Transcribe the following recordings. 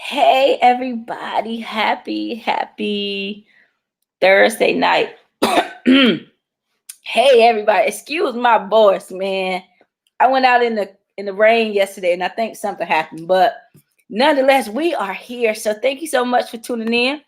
Hey everybody, happy Thursday night. Hey everybody, excuse my voice, man. I went out in the rain yesterday and I think something happened, but nonetheless, we are here. So thank you so much for tuning in.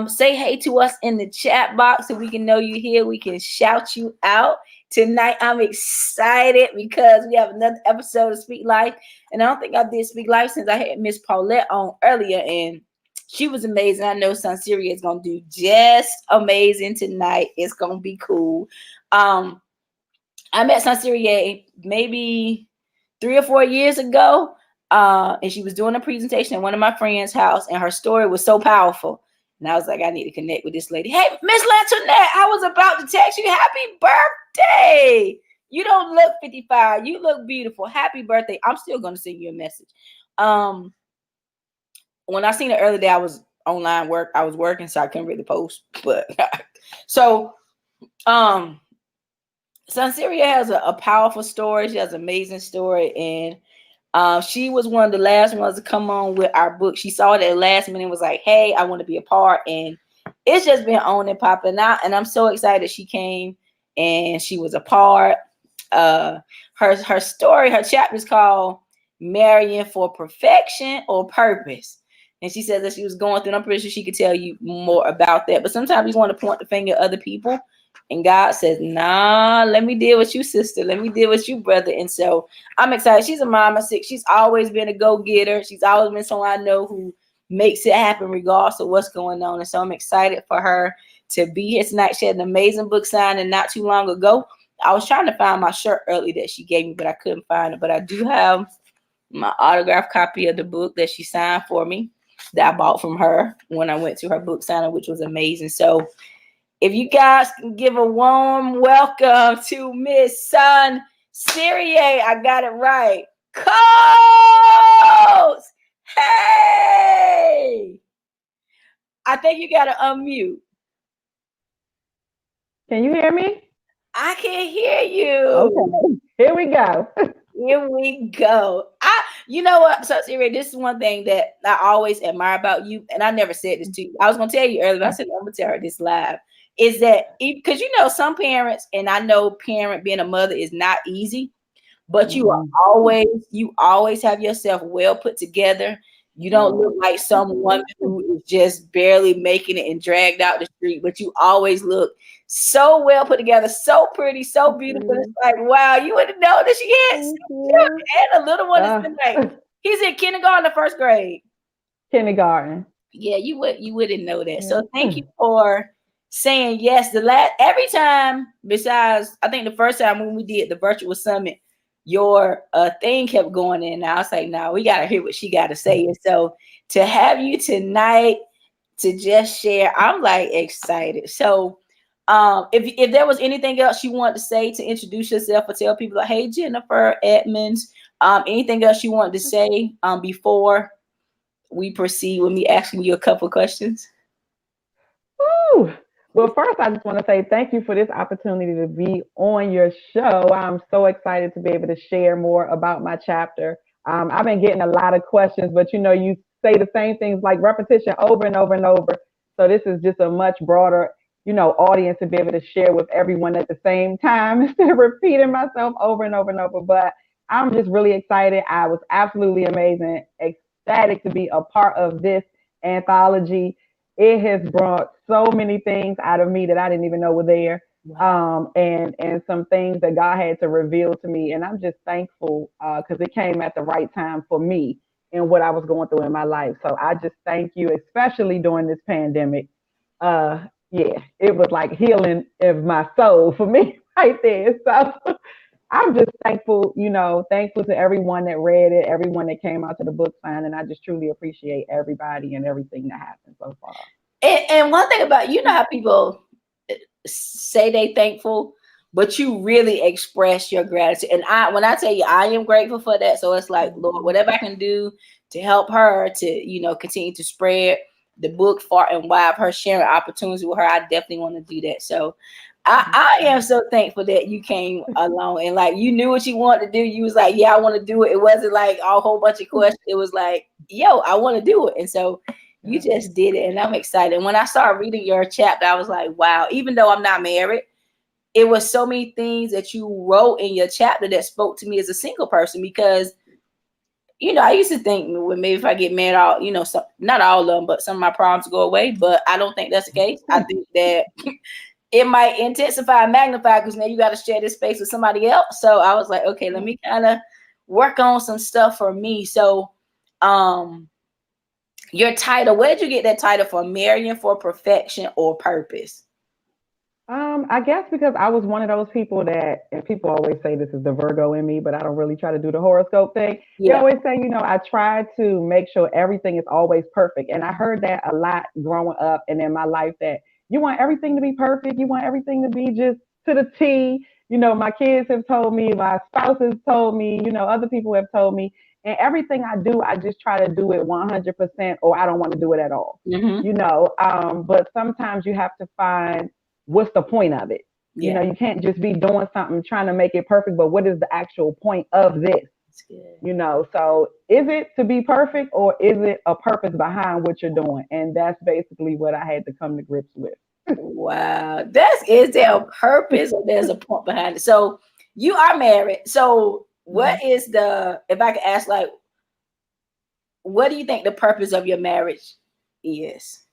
Say hey to us in the chat box so we can know you here. We can shout you out. Tonight, I'm excited because we have another episode of Speak Life. And I don't think I did Speak Life since I had Miss Paulette on earlier. And she was amazing. I know Sonserria is going to do just amazing tonight. It's going to be cool. I met Sonserria maybe 3 or 4 years ago. And she was doing a presentation at one of my friends' house. And her story was so powerful. And I was like, I need to connect with this lady. Hey, Miss Lantonette, I was about to text you. Happy birthday. You don't look 55. You look beautiful. Happy birthday. I'm still going to send you a message. When I seen it earlier day, I was online work. I was working, so I couldn't really post. But so Sonserria has a powerful story. She has an amazing story. And she was one of the last ones to come on with our book. She saw it at the last minute and was like, hey, I want to be a part. And it's just been on and popping out. And I'm so excited she came and she was a part. Her story, her chapter is called Marrying for Perfection or Purpose. And she said that she was going through, and I'm pretty sure she could tell you more about that. But sometimes you want to point the finger at other people. And God says, nah, let me deal with you, sister. Let me deal with you, brother. And so I'm excited. She's a mama sick. She's always been a go-getter. She's always been someone I know who makes it happen regardless of what's going on. And so I'm excited for her to be here tonight. She had an amazing book signing not too long ago. I was trying to find my shirt early that she gave me, but I couldn't find it. But I do have my autographed copy of the book that she signed for me that I bought from her when I went to her book signing, which was amazing. So if you guys can give a warm welcome to Miss Sonserria, I got it right. Coast! Hey! I think you got to unmute. Can you hear me? I can hear you. Okay, here we go. Here we go. You know what, Sonserria, this is one thing that I always admire about you, and I never said this to you. I was going to tell you earlier, but I said I'm going to tell her this live. Is that because some parents, and I know being a mother is not easy, but you always have yourself well put together. You don't look like someone who is just barely making it and dragged out the street, but you always look so well put together, so pretty, so beautiful. It's like, wow, you wouldn't know that she had children and a little one is like he's in kindergarten or first grade. Kindergarten. Yeah, you wouldn't know that. So thank you for saying yes. Every time, besides I think the first time when we did the virtual summit, your thing kept going in. And I was like, no, we gotta hear what she gotta say. And so to have you tonight to just share, I'm like excited. So if there was anything else you wanted to say to introduce yourself or tell people like, hey, Jennifer Edmonds, anything else you wanted to say before we proceed with me asking you a couple questions? Woo. Well, first, I just want to say thank you for this opportunity to be on your show. I'm so excited to be able to share more about my chapter. I've been getting a lot of questions, but you say the same things like repetition over and over and over. So this is just a much broader, audience to be able to share with everyone at the same time instead of repeating myself over and over and over. But I'm just really excited. I was absolutely amazing, ecstatic to be a part of this anthology. It has brought so many things out of me that I didn't even know were there. And some things that God had to reveal to me. And I'm just thankful because it came at the right time for me and what I was going through in my life. So I just thank you, especially during this pandemic. Yeah, it was like healing of my soul for me right there. So I'm just thankful, thankful to everyone that read it, everyone that came out to the book sign, and I just truly appreciate everybody and everything that happened so far. And one thing about how people say they thankful, but you really express your gratitude. And when I tell you I am grateful for that, so it's like, Lord, whatever I can do to help her to continue to spread the book far and wide, her sharing opportunities with her, I definitely want to do that. So I am so thankful that you came along and like you knew what you wanted to do. You was like, yeah, I want to do it. It wasn't like a whole bunch of questions. It was like, yo, I want to do it. And so you just did it, and I'm excited. And when I started reading your chapter, I was like, wow, even though I'm not married, it was so many things that you wrote in your chapter that spoke to me as a single person. Because I used to think, well, maybe if I get married, not all of them, but some of my problems go away. But I don't think that's the case. I think that it might intensify and magnify, because now you got to share this space with somebody else. So I was like, okay, let me kind of work on some stuff for me. So, your title, where did you get that title for, Marrying for Perfection or Purpose? I guess because I was one of those people that, and people always say this is the Virgo in me, but I don't really try to do the horoscope thing. They Yeah. always say, I try to make sure everything is always perfect. And I heard that a lot growing up and in my life, that you want everything to be perfect. You want everything to be just to the T. My kids have told me, my spouse has told me, other people have told me. And everything I do, I just try to do it 100%, or I don't want to do it at all. Mm-hmm. But sometimes you have to find, what's the point of it? Yeah. You can't just be doing something trying to make it perfect, but what is the actual point of this? That's good. So is it to be perfect, or is it a purpose behind what you're doing? And that's basically what I had to come to grips with. Wow. Is there a purpose, or there's a point behind it? So you are married. So what is if I could ask, like, what do you think the purpose of your marriage is?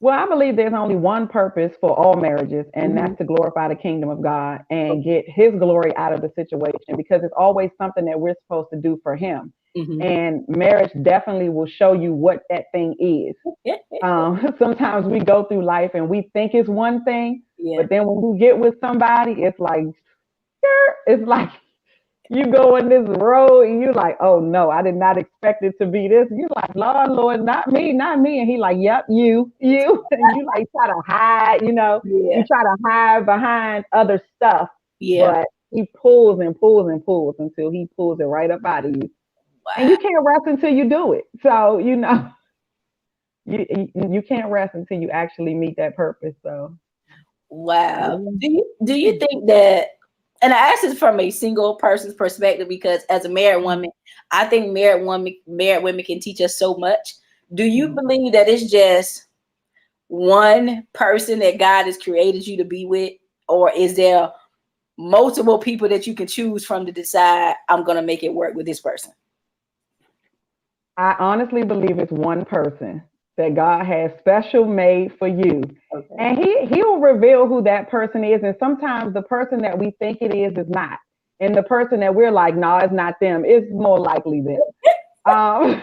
Well, I believe there's only one purpose for all marriages, and Mm-hmm. that's to glorify the kingdom of God and get his glory out of the situation, because it's always something that we're supposed to do for him. Mm-hmm. And marriage definitely will show you what that thing is. Sometimes we go through life and we think it's one thing, Yeah. but then when you get with somebody, it's like you go in this road and you're like, oh no, I did not expect it to be this. You're like, Lord, not me, not me. And he like, yep, you. And you like try to hide, you Yeah. try to hide behind other stuff, Yeah. but he pulls and pulls and pulls until he pulls it right up out of you. And Wow. you can't rest until you do it. So, you can't rest until you actually meet that purpose. So, Wow. yeah. Do you think that, and I ask this from a single person's perspective, because as a married woman, I think married women can teach us so much. Do you believe that it's just one person that God has created you to be with, or is there multiple people that you can choose from to decide, I'm gonna make it work with this person? I honestly believe it's one person that God has special made for you. Okay. And he will reveal who that person is. And sometimes the person that we think it is not. And the person that we're like, no, it's not them. It's more likely them. Um,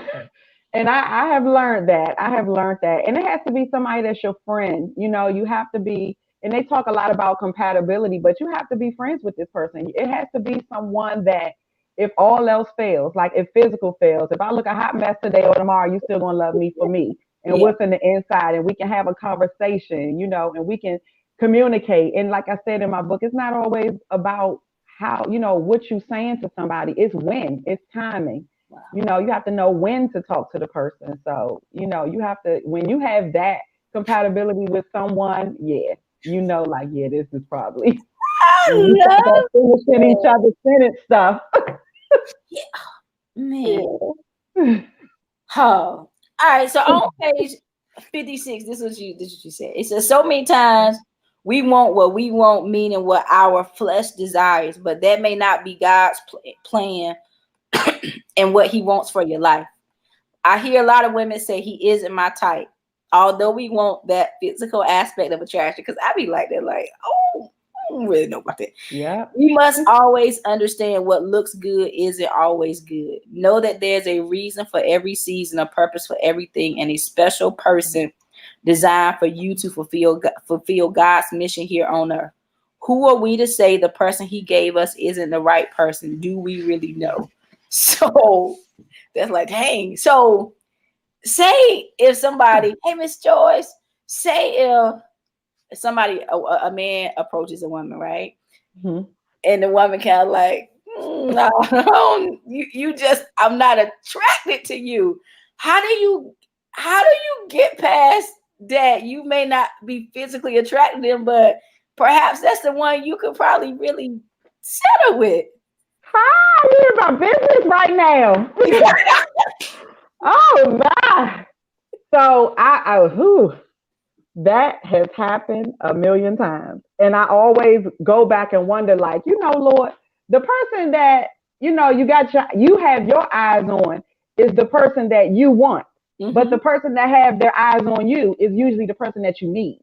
and I have learned that. I have learned that. And it has to be somebody that's your friend. You have to be, and they talk a lot about compatibility, but you have to be friends with this person. It has to be someone that, if all else fails, like if physical fails, if I look a hot mess today or tomorrow, you still gonna love me for me and Yeah. what's in the inside, and we can have a conversation, and we can communicate. And like I said in my book, it's not always about how, what you saying to somebody. It's timing. Wow. You have to know when to talk to the person. So, you have to, when you have that compatibility with someone, yeah, like, yeah, this is probably, I when you start that love finishing each it. other's sentence stuff. Yeah. Man. Yeah. Oh. All right. So on page 56, this is what you said. It says, so many times we want what we want, meaning what our flesh desires, but that may not be God's plan and what he wants for your life. I hear a lot of women say he isn't my type, although we want that physical aspect of attraction. Because I be like that, like, oh, I don't really know about that. Yeah. We must always understand what looks good isn't always good. Know that there's a reason for every season, a purpose for everything, and a special person designed for you to fulfill God's mission here on earth. Who are we to say the person he gave us isn't the right person? Do we really know? So that's like, dang. So say if somebody, hey, Miss Joyce, say if somebody, a man approaches a woman, right? Mm-hmm. And the woman kind of like, no, I'm not attracted to you. How do you get past that? You may not be physically attracted to them, but perhaps that's the one you could probably really settle with. Hi, you're in my business right now. Oh my. So that has happened a million times. And I always go back and wonder, like, Lord, the person that, you have your eyes on is the person that you want. But Mm-hmm. the person that have their eyes on you is usually the person that you need.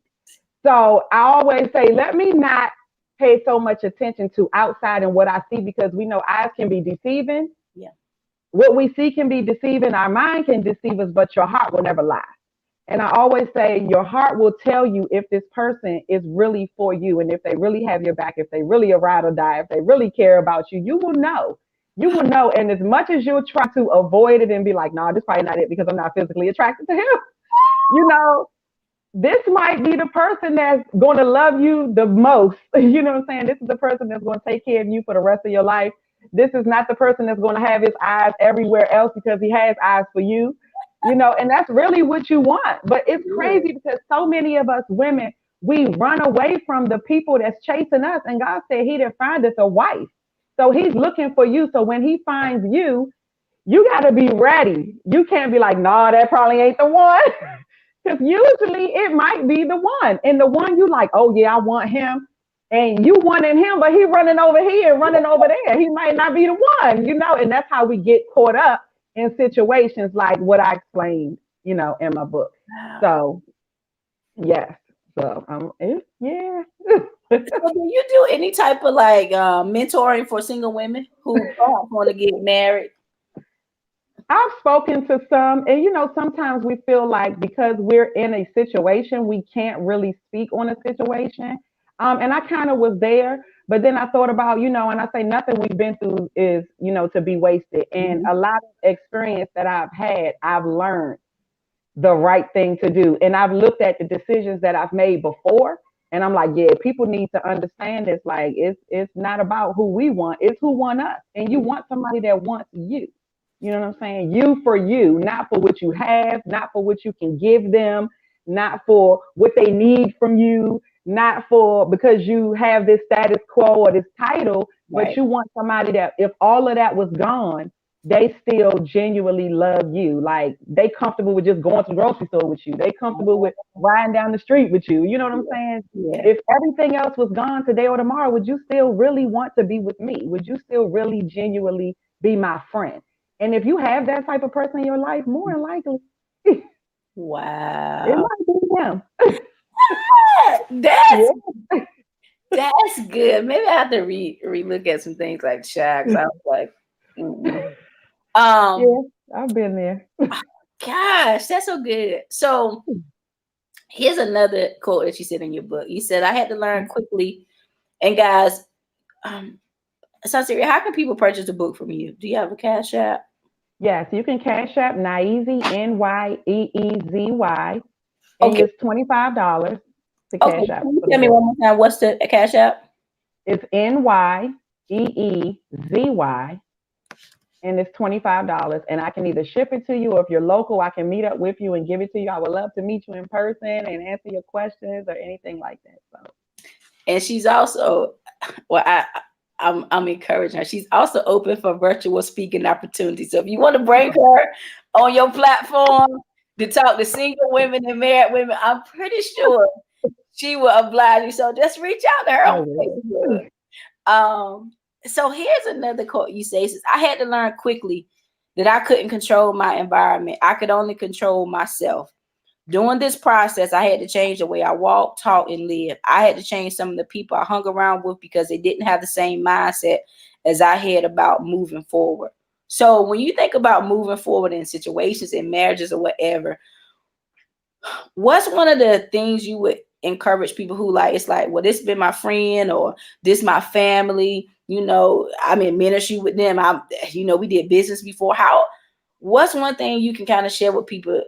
So I always say, let me not pay so much attention to outside and what I see, because we know eyes can be deceiving. Yeah. What we see can be deceiving. Our mind can deceive us, but your heart will never lie. And I always say your heart will tell you if this person is really for you and if they really have your back, if they really a ride or die, if they really care about you, you will know. You will know. And as much as you'll try to avoid it and be like, no, this is probably not it because I'm not physically attracted to him, you know, this might be the person that's going to love you the most. You know what I'm saying? This is the person that's going to take care of you for the rest of your life. This is not the person that's going to have his eyes everywhere else because he has eyes for you. And that's really what you want. But it's Yeah. crazy because so many of us women, we run away from the people that's chasing us. And God said he didn't find us a wife. So he's looking for you. So when he finds you, you got to be ready. You can't be like, nah, that probably ain't the one. Because usually it might be the one. And the one you like, oh yeah, I want him. And you wanting him, but he running over here, running over there. He might not be the one, and that's how we get caught up in situations like what I explained, in my book. Wow. So yes. So yeah. So do you do any type of like mentoring for single women who don't want to get married? I've spoken to some, and sometimes we feel like because we're in a situation, we can't really speak on a situation. And I kind of was there, but then I thought about, and I say nothing we've been through is, to be wasted. And Mhm. a lot of experience that I've had, I've learned the right thing to do. And I've looked at the decisions that I've made before, and I'm like, yeah, people need to understand this. Like, it's not about who we want, it's who want us. And you want somebody that wants you. You know what I'm saying? You for you, not for what you have, not for what you can give them, not for what they need from you, not for because you have this status quo or this title, but Right. you want somebody that if all of that was gone, they still genuinely love you. Like they comfortable with just going to the grocery store with you. They comfortable with riding down the street with you. You know what I'm saying? Yeah. If everything else was gone today or tomorrow, would you still really want to be with me? Would you still really genuinely be my friend? And if you have that type of person in your life, more than likely, it Wow. might be them. That's Yeah, that's good. Maybe I have to relook at some things like Shaq. I was like, mm-mm. yeah, um, I've been there. gosh, that's so good. So here's another quote that you said in your book. You said, "I had to learn quickly." And guys, um, Sonserria, how can people purchase a book from you? Do you have a cash app? Yes, you can cash app Nyeezy, Nyeezy, and Okay. it's $25 to Okay. cash app Can you for the tell me book. one more time what's the cash app? It's Nyeezy, and it's $25. And I can either ship it to you, or if you're local, I can meet up with you and give it to you. I would love to meet you in person and answer your questions or anything like that. So And she's also, well, I'm encouraging her. She's also open for virtual speaking opportunities. So if you want to bring her on your platform to talk to single women and married women, I'm pretty sure she will oblige you. So just reach out to her I on will. Facebook. So here's another quote you say. It says, I had to learn quickly that I couldn't control my environment. I could only control myself. During this process, I had to change the way I walk, talk, and live. I had to change some of the people I hung around with because they didn't have the same mindset as I had about moving forward. So when you think about moving forward in situations, in marriages or whatever, what's one of the things you would encourage people who like it's like, well, this been my friend or this my family, I'm in ministry with them. We did business before. What's one thing you can kind of share with people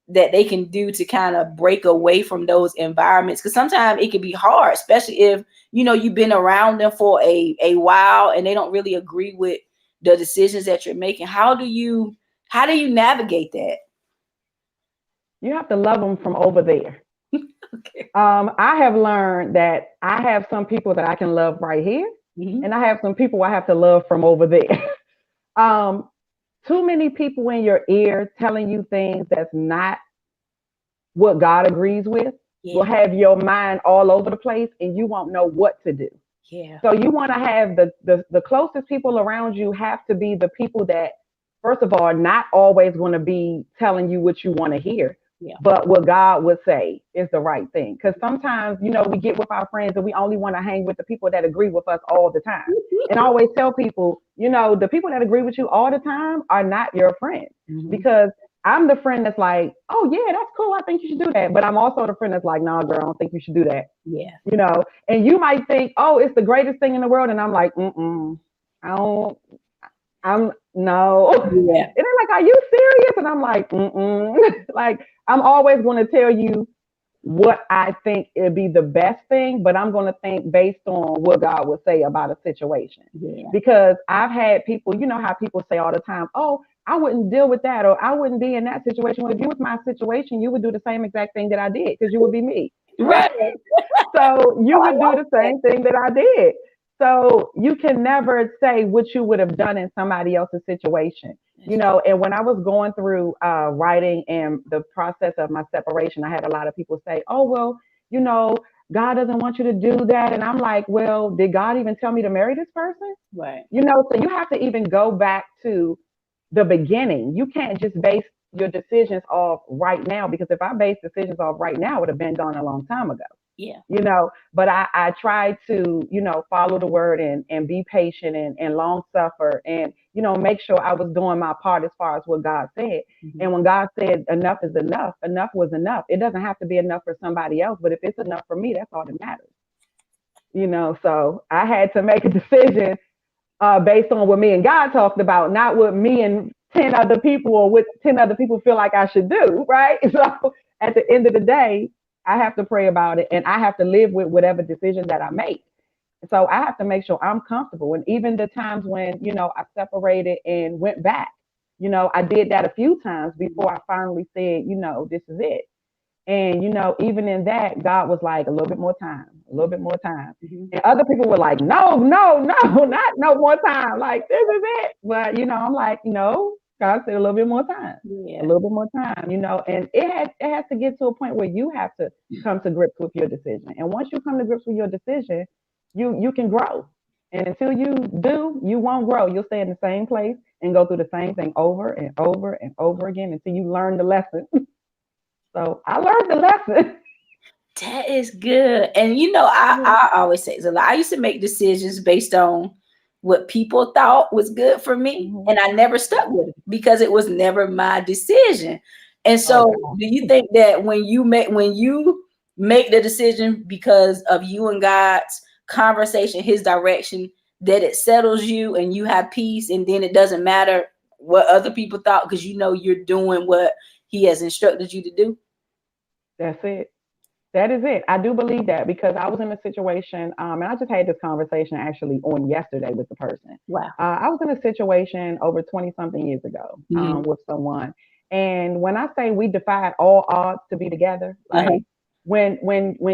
that they can do to kind of break away from those environments? Because sometimes it can be hard, especially if you've been around them for a while and they don't really agree with the decisions that you're making. How do you navigate that? You have to love them from over there. Okay. I have learned that I have some people that I can love right here, Hmm. and I have some people I have to love from over there. um, too many people in your ear telling you things that's not what God agrees with will Yeah. have your mind all over the place and you won't know what to do. Yeah. So you want to have the closest people around you have to be the people that, first of all, not always going to be telling you what you want to hear, Yeah. but what God would say is the right thing. Because sometimes, we get with our friends and we only want to hang with the people that agree with us all the time. And I always tell people, the people that agree with you all the time are not your friends. Hmm. Because I'm the friend that's like, oh yeah, that's cool. I think you should do that. But I'm also the friend that's like, nah, girl, I don't think you should do that. Yeah. And you might think, oh, it's the greatest thing in the world. And I'm like, I don't, I'm no. Yeah. And they're like, are you serious? And I'm like, like, I'm always going to tell you what I think it'd be the best thing, but I'm going to think based on what God would say about a situation. Yeah. Because I've had people, you know how people say all the time, oh, I wouldn't deal with that, or I wouldn't be in that situation. Well, if you was my situation, you would do the same exact thing that I did because you would be me, right? Right. So Oh, you I would do like the that. same thing that I did. So you can never say what you would have done in somebody else's situation. And when I was going through writing and the process of my separation, I had a lot of people say, oh, well, you know, God doesn't want you to do that. And I'm like, well, did God even tell me to marry this person? Right. So you have to even go back to the beginning. You can't just base your decisions off right now, because if I base decisions off right now, it would have been done a long time ago. Yeah. But I tried to, follow the word and be patient and long suffer and, make sure I was doing my part as far as what God said. Hmm. And when God said enough is enough was enough. It doesn't have to be enough for somebody else, but if it's enough for me, that's all that matters. So I had to make a decision based on what me and God talked about, not what me and 10 other people or what 10 other people feel like I should do, right? So at the end of the day, I have to pray about it and I have to live with whatever decision that I make. So I have to make sure I'm comfortable. And even the times when, I separated and went back, I did that a few times before I finally said, this is it. And even in that, God was like, a little bit more time, a little bit more time. Hmm. And other people were like, no, no, no, not no more time. Like, this is it. But I'm like, no, God said a little bit more time, a Yeah. little bit more time, and it has to get to a point where you have to come to grips with your decision. And once you come to grips with your decision, you can grow. And until you do, you won't grow. You'll stay in the same place and go through the same thing over and over and over again until you learn the lesson. So I learned the lesson. That is good. And I always say so. I used to make decisions based on what people thought was good for me, Mhm. and I never stuck with it because it was never my decision. And Oh so, God. do you think that when you make the decision because of you and God's conversation, His direction, that it settles you and you have peace, and then it doesn't matter what other people thought because you're doing what He has instructed you to do? That's it. That is it. I do believe that because I was in a situation, and I just had this conversation actually on yesterday with the person. Wow. I was in a situation over 20 something years ago Mhm. with someone. And when I say we defied all odds to be together, Uh-huh. like when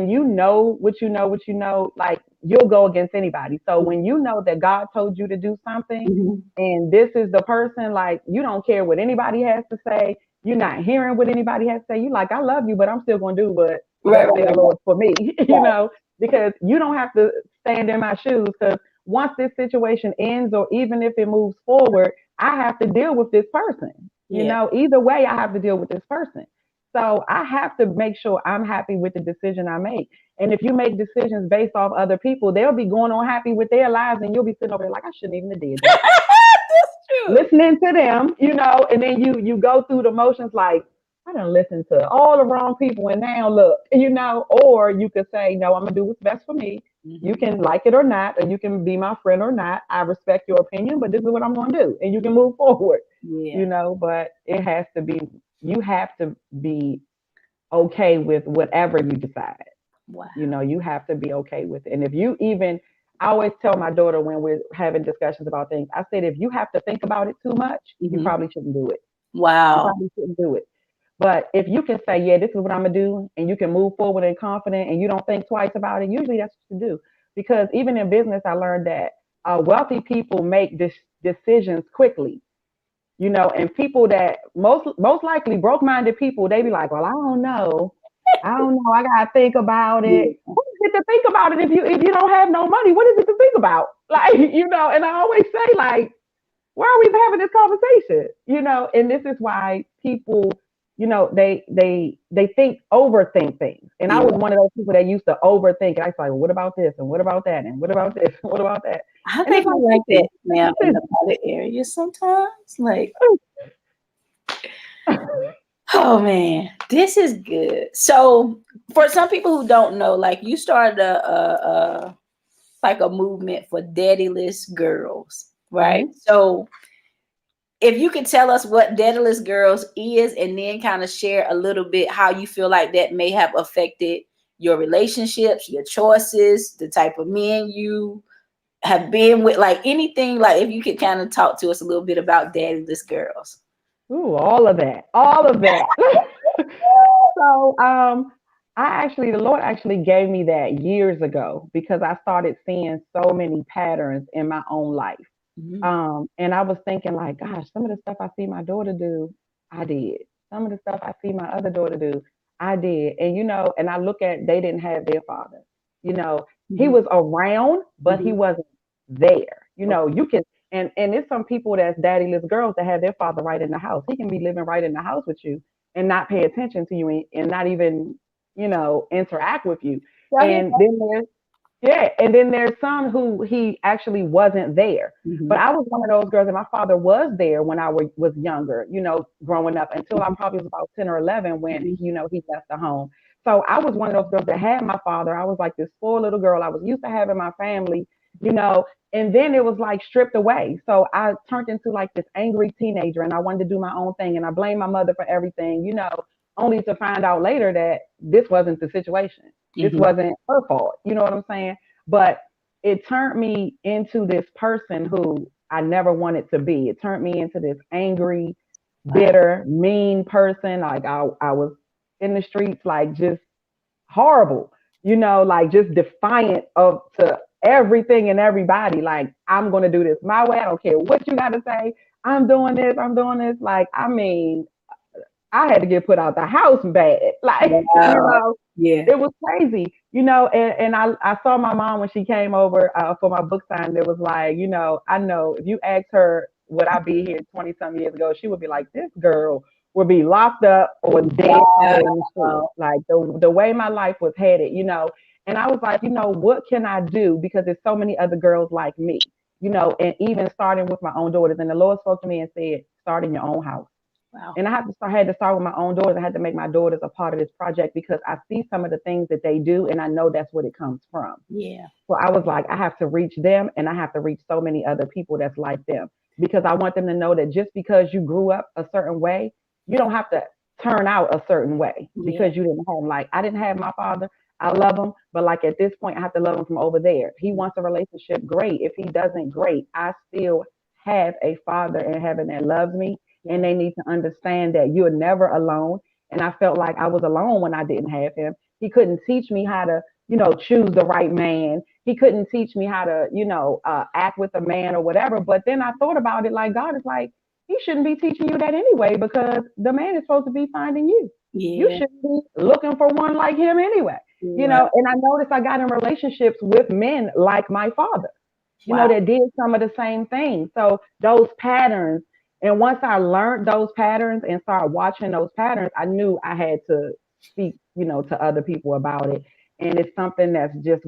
you know what you know, like you'll go against anybody. So when you know that God told you to do something Mhm. and this is the person, like you don't care what anybody has to say. You're not hearing what anybody has to say. You like, I love you, but I'm still gonna do what Right, thus right, say the right, Lord for me, right. because you don't have to stand in my shoes. Because once this situation ends, or even if it moves forward, I have to deal with this person. Yeah. Either way, I have to deal with this person. So I have to make sure I'm happy with the decision I make. And if you make decisions based off other people, they'll be going on happy with their lives, and you'll be sitting over there like, I shouldn't even have did that, That's true. listening to them, and then you go through the motions like, I don't listen to all the wrong people and now look, or you could say, no, I'm gonna do what's best for me. You Hmm. can like it or not, or you can be my friend or not. I respect your opinion, but this is what I'm gonna do. And you can move forward, Yeah. but it has to be, you have to be okay with whatever you decide. Wow. You have to be okay with it. And if you even, I always tell my daughter when we're having discussions about things, I said, if you have to think about it too much, you Hmm. probably shouldn't do it. You Wow. probably shouldn't do it. But if you can say, yeah, this is what I'm gonna do, and you can move forward and confident, and you don't think twice about it, usually that's what you do. Because even in business, I learned that wealthy people make decisions quickly. and people that most likely broke-minded people, they be like, well, I don't know, I gotta think about it. Yeah. What is it to think about it if you don't have no money? What is it to think about? Like, and I always say, like, why are we having this conversation? And this is why people, they overthink things. And I Yeah. was one of those people that used to overthink. And I was like, well, what about this? And what about that? And what about this? What about that? I And think it's I like, like that now in the listen, other area sometimes. Like, listen. oh man, this is good. So for some people who don't know, like you started a like a movement for daddyless girls, right? Mhm. So if you could tell us what daddyless girls is and then kind of share a little bit how you feel like that may have affected your relationships, your choices, the type of men you have been with, like anything, like if you could kind of talk to us a little bit about daddyless girls. Ooh, all of that, all of that. So, the Lord actually gave me that years ago because I started seeing so many patterns in my own life. Mhm. And I was thinking, like, gosh, some of the stuff I see my daughter do, I did. Some of the stuff I see my other daughter do, I did. And and I look at, they didn't have their father. He Mhm. was around, but he Mhm. wasn't there. Okay. You can, and it's some people that's daddyless girls that have their father right in the house. He can be living right in the house with you and not pay attention to you, and not even, interact with you. Go ahead. And then there's yeah, and then there's some who he actually wasn't there. But Mhm. I was one of those girls, and my father was there when I was younger, growing up until I Mhm. probably was about 10 or 11 when, Mhm. he left the home. So I was one of those girls that had my father. I was like this spoiled little girl. I was used to having my family, you know, and then it was like stripped away. So I turned into like this angry teenager, and I wanted to do my own thing, and I blamed my mother for everything, only to find out later that this wasn't the situation. This Mhm. wasn't her fault. You know what I'm saying? But it turned me into this person who I never wanted to be. It turned me into this angry, Wow. bitter, mean person. Like I was in the streets, like just horrible, like just defiant of to everything and everybody. Like, I'm gonna do this my way. I don't care what you gotta say. I'm doing this, I'm doing this. Like, I mean, I had to get put out the house bad. Like, Wow. Yeah. it was crazy, and I saw my mom when she came over for my book sign. It was like, I know if you asked her would I be here 20 some years ago, she would be like, this girl would be locked up or dead or in the street. Wow. Like the way my life was headed, and I was like, what can I do? Because there's so many other girls like me, and even starting with my own daughters. And the Lord spoke to me and said, start in your own house. Wow. And I had to start with my own daughters. I had to make my daughters a part of this project because I see some of the things that they do, and I know that's what it comes from. Yeah. So I was like, I have to reach them, and I have to reach so many other people that's like them, because I want them to know that just because you grew up a certain way, you don't have to turn out a certain way Yeah. because you didn't have, like, I didn't have my father. I love him, but like at this point, I have to love him from over there. He wants a relationship, great. If he doesn't, great. I still have a father in heaven that loves me, and Yeah. they need to understand that you're never alone. And I felt like I was alone when I didn't have him. He couldn't teach me how to, choose the right man. He couldn't teach me how to, act with a man or whatever. But then I thought about it, like, God is like, he shouldn't be teaching you that anyway, because the man is supposed to be finding you. You Yeah. shouldn't be looking for one like him anyway. Right. And I noticed I got in relationships with men like my father, Wow. that did some of the same things. So those patterns, and once I learned those patterns and started watching those patterns, I knew I had to speak, to other people about it. And it's something that's just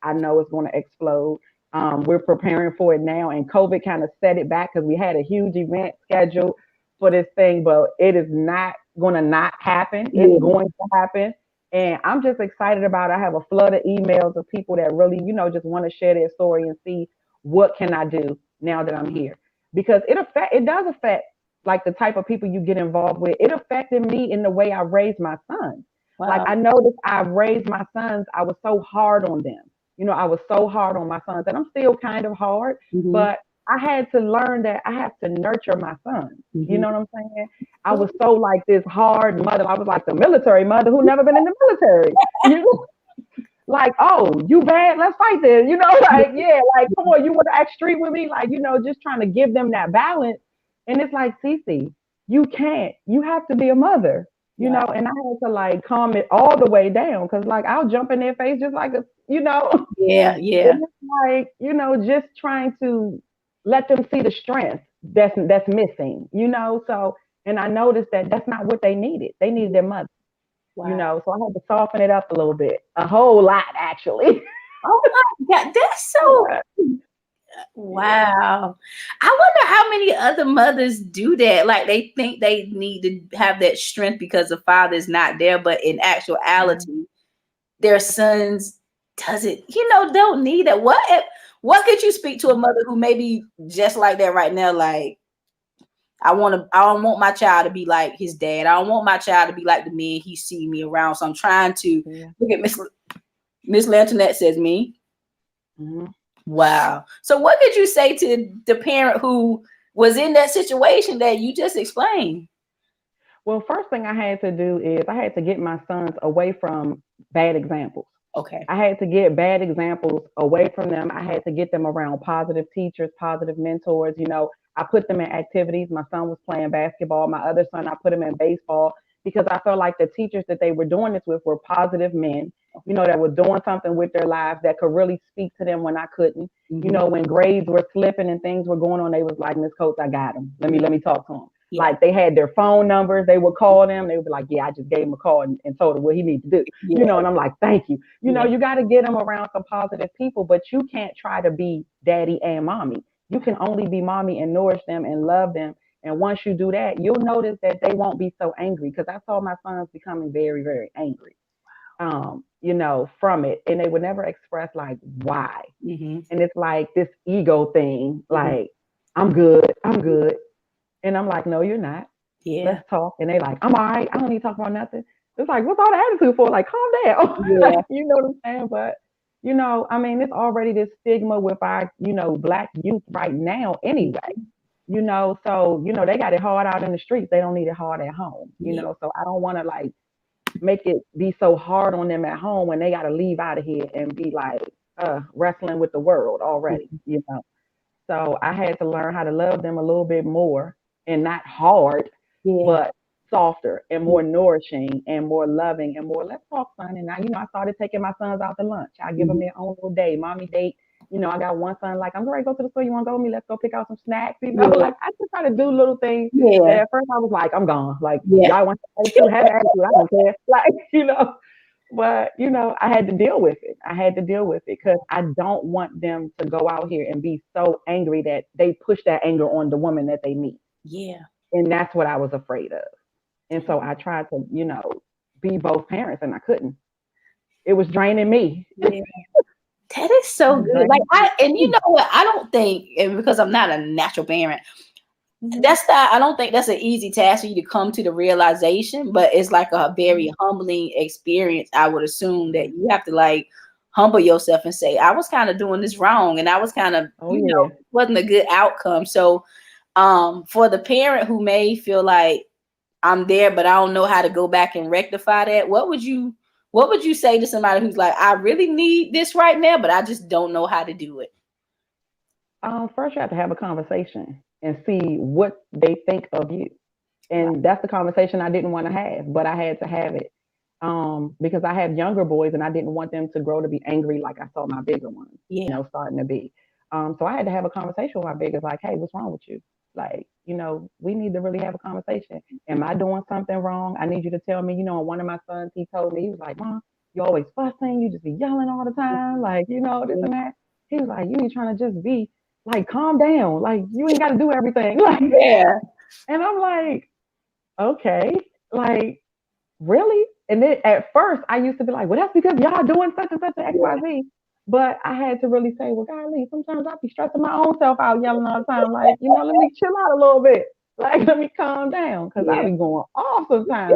I know it's gonna explode. We're preparing for it now, and COVID kind of set it back because we had a huge event scheduled for this thing, but it is not gonna not happen. It's Yeah. going to happen. And I'm just excited about it. I have a flood of emails of people that really, just want to share their story and see what can I do now that I'm here, because it does affect like the type of people you get involved with. It affected me in the way I raised my sons. Like, Wow. I noticed I raised my sons, I was so hard on them. I was so hard on my sons, and I'm still kind of hard, Mhm. but I had to learn that I have to nurture my sons. You Mhm. know what I'm saying? I was so like this hard mother. I was like the military mother who never been in the military. You like, oh, you bad? Let's fight this. Like, yeah, like, come on, you want to act street with me? Like, just trying to give them that balance. And it's like, Cece, you can't. You have to be a mother, Wow. and I had to like calm it all the way down because like I'll jump in their face just like a. Yeah, yeah. And it's like, just trying to let them see the strength that's missing, So, and I noticed that that's not what they needed. They needed their mother, Wow. So I had to soften it up a little bit, a whole lot actually. Oh my God, that's so Yeah. wow. I wonder how many other mothers do that. Like they think they need to have that strength because the father is not there, but in Yeah. actuality, their sons doesn't, don't need that. What could you speak to a mother who may be just like that right now? Like, I don't want my child to be like his dad. I don't want my child to be like the men he see me around. So I'm trying to Yeah. look at Miss Lantonette says me. Mhm. Wow. So what could you say to the parent who was in that situation that you just explained? Well, first thing I had to do is I had to get my sons away from bad examples. Okay. I had to get bad examples away from them. I had to get them around positive teachers, positive mentors. I put them in activities. My son was playing basketball. My other son, I put him in baseball because I felt like the teachers that they were doing this with were positive men, that were doing something with their lives that could really speak to them when I couldn't. Mm-hmm. When grades were slipping and things were going on, they was like, Miss Coates, I got him. Let me talk to him. Yeah. Like they had their phone numbers, they would call them. They would be like, "Yeah, I just gave him a call and told him what he needs to do." Yeah. And I'm like, "Thank you." Yeah. You got to get them around some positive people, but you can't try to be daddy and mommy. You can only be mommy and nourish them and love them. And once you do that, you'll notice that they won't be so angry. Because I saw my sons becoming very, very angry, from it, and they would never express like why. Mm-hmm. And it's like this ego thing, Mm-hmm. like I'm good. And I'm like, no, you're not. Yeah. Let's talk. And they like, I'm all right. I don't need to talk about nothing. It's like, what's all the attitude for? Like, calm down. Yeah. Like, you know what I'm saying? But, I mean, it's already this stigma with our, Black youth right now anyway. So, they got it hard out in the streets. They don't need it hard at home, Yeah. So I don't want to like make it be so hard on them at home when they got to leave out of here and be like wrestling with the world already. So I had to learn how to love them a little bit more and not hard, Yeah. but softer and Yeah. more nourishing and more loving and more, let's talk, son. And I started taking my sons out to lunch. I give them Mm-hmm. their own little day, mommy date. I got one son like, I'm ready to go to the store. You want to go with me? Let's go pick out some snacks. Yeah. Like I just try to do little things that Yeah. at first I was like, I'm gone. Like, Yeah. y'all want to attitude, have an attitude. I don't care. Like, but I had to deal with it. I had to deal with it because I don't want them to go out here and be so angry that they push that anger on the woman that they meet. Yeah. And that's what I was afraid of. And so I tried to, be both parents and I couldn't. It was draining me. Yeah. That is It so was good. Like draining and you me. know what? I don't think, and because I'm not a natural parent, Mhm. I don't think that's an easy task for you to come to the realization, but it's like a very humbling experience. I would assume that you have to like humble yourself and say, I was kind of doing this wrong and I was kind of, Oh yeah. wasn't a good outcome. So for the parent who may feel like I'm there, but I don't know how to go back and rectify that, what would you say to somebody who's like, I really need this right now, but I just don't know how to do it? First you have to have a conversation and see what they think of you. Wow. And that's the conversation I didn't want to have, but I had to have it. Because I have younger boys and I didn't want them to grow to be angry like I saw my bigger ones, Yeah. starting to be. So I had to have a conversation with my biggest, like, hey, what's wrong with you? Like, we need to really have a conversation. Am I doing something wrong? I need you to tell me. One of my sons, he told me, he was like, Mom, you always fussing, you just be yelling all the time, like, this and that. He was like, you ain't trying to just be like, calm down. Like, you ain't got to do everything. Like, Yeah. and I'm like, okay, like, really? And then at first I used to be like, well, that's because y'all doing such and such an Yeah. XYZ. But I had to really say, well, golly, sometimes I be stressing my own self out yelling all the time. Like, let me chill out a little bit. Like, let me calm down because I Yeah. be going off sometimes.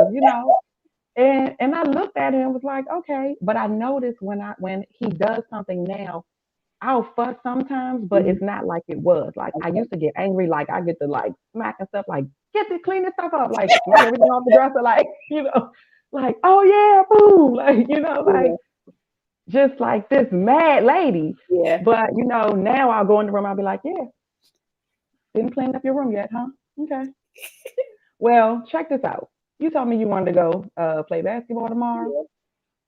And I looked at him and was like, okay. But I noticed when he does something now, I'll fuss sometimes, but Mhm. it's not like it was. Like I Okay. used to get angry, like I get to like smack and stuff, like get to clean this stuff up, like smack everything off the dresser, like like oh yeah, boom, like like Yeah. just like this mad lady. Yeah. But now I'll go in the room, I'll be like, yeah, didn't clean up your room yet, huh? Okay. Well, check this out. You told me you wanted to go play basketball tomorrow.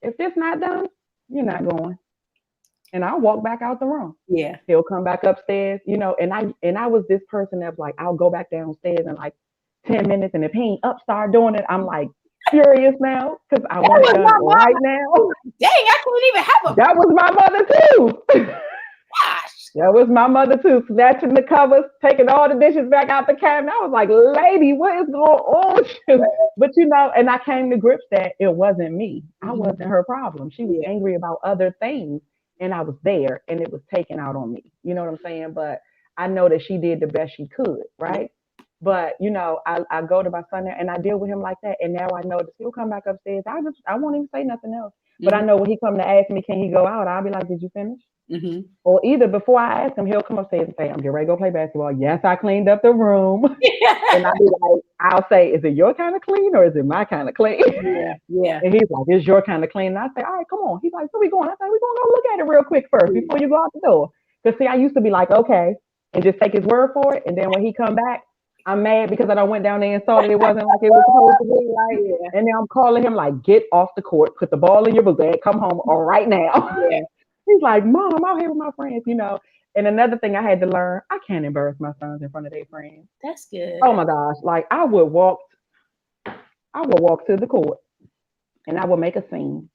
Yeah. If this not done, you're not going. And I'll walk back out the room. Yeah. He'll come back upstairs, and I was this person that was like, I'll go back downstairs in like 10 minutes, and if he ain't up, start doing it, I'm like furious now because I That want it was done my right mama. now. Dang, I couldn't even have a That was my mother too. gosh. That was my mother too, snatching the covers, taking all the dishes back out the cabinet. I was like, lady, what is going on? But and I came to grips that it wasn't me. I Mhm. wasn't her problem. She was Yeah. angry about other things, and I was there, and it was taken out on me. You know what I'm saying? But I know that she did the best she could, Yeah. right? But I go to my son there and I deal with him like that, and now I know that he'll come back upstairs. I won't even say nothing else. But I Mhm. know when he come to ask me, can he go out? I'll be like, did you finish? Mhm. Or either before I ask him, he'll come upstairs and say, I'm getting ready to go play basketball. Yes, I cleaned up the room. And I'll be like, I'll say, is it your kind of clean or is it my kind of clean? Yeah. Yeah. And he's like, it's your kind of clean. And I say, all right, come on. He's like, where we going? I say, we're going to go look at it real quick first Yeah. before you go out the door. Because see, I used to be like, okay, and just take his word for it. And then when he come back, I'm mad because I went down there and saw that it wasn't like it was supposed to be. Like, Yeah. and now I'm calling him like, get off the court, put the ball in your book bag, come home right now. Yeah. He's like, Mom, I'm out here with my friends. And another thing I had to learn, I can't embarrass my sons in front of their friends. That's Oh good. my gosh. Like I would walk to the court and I would make a scene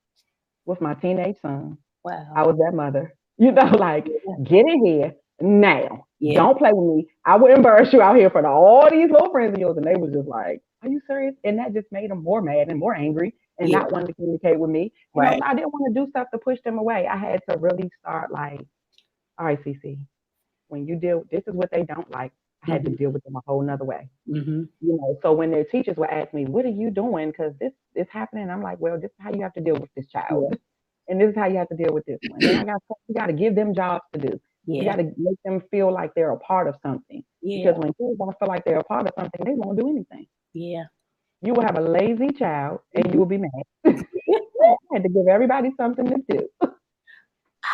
with my teenage son. I Wow. was that mother. Like, Yeah. get in here now. Yeah. Don't play with me. I would embarrass you out here for all these little friends of yours. And they was just like, are you serious? And that just made them more mad and more angry and Yeah. not wanting to communicate with me. Right. I didn't want to do stuff to push them away. I had to really start like, all right, CC, when you deal, this is what they don't like. I had to Mhm. deal with them a whole nother way. Mhm. So when their teachers would ask me, what are you doing? Because this is happening. I'm like, well, this is how you have to deal with this child. Yeah. And this is how you have to deal with this one. Then you got to give them jobs to do. You Yeah. got to make them feel like they're a part of something. Yeah. Because when kids don't feel like they're a part of something, they won't do anything. Yeah. You will have a lazy child and you Mhm. will be mad. So I had to give everybody something to do.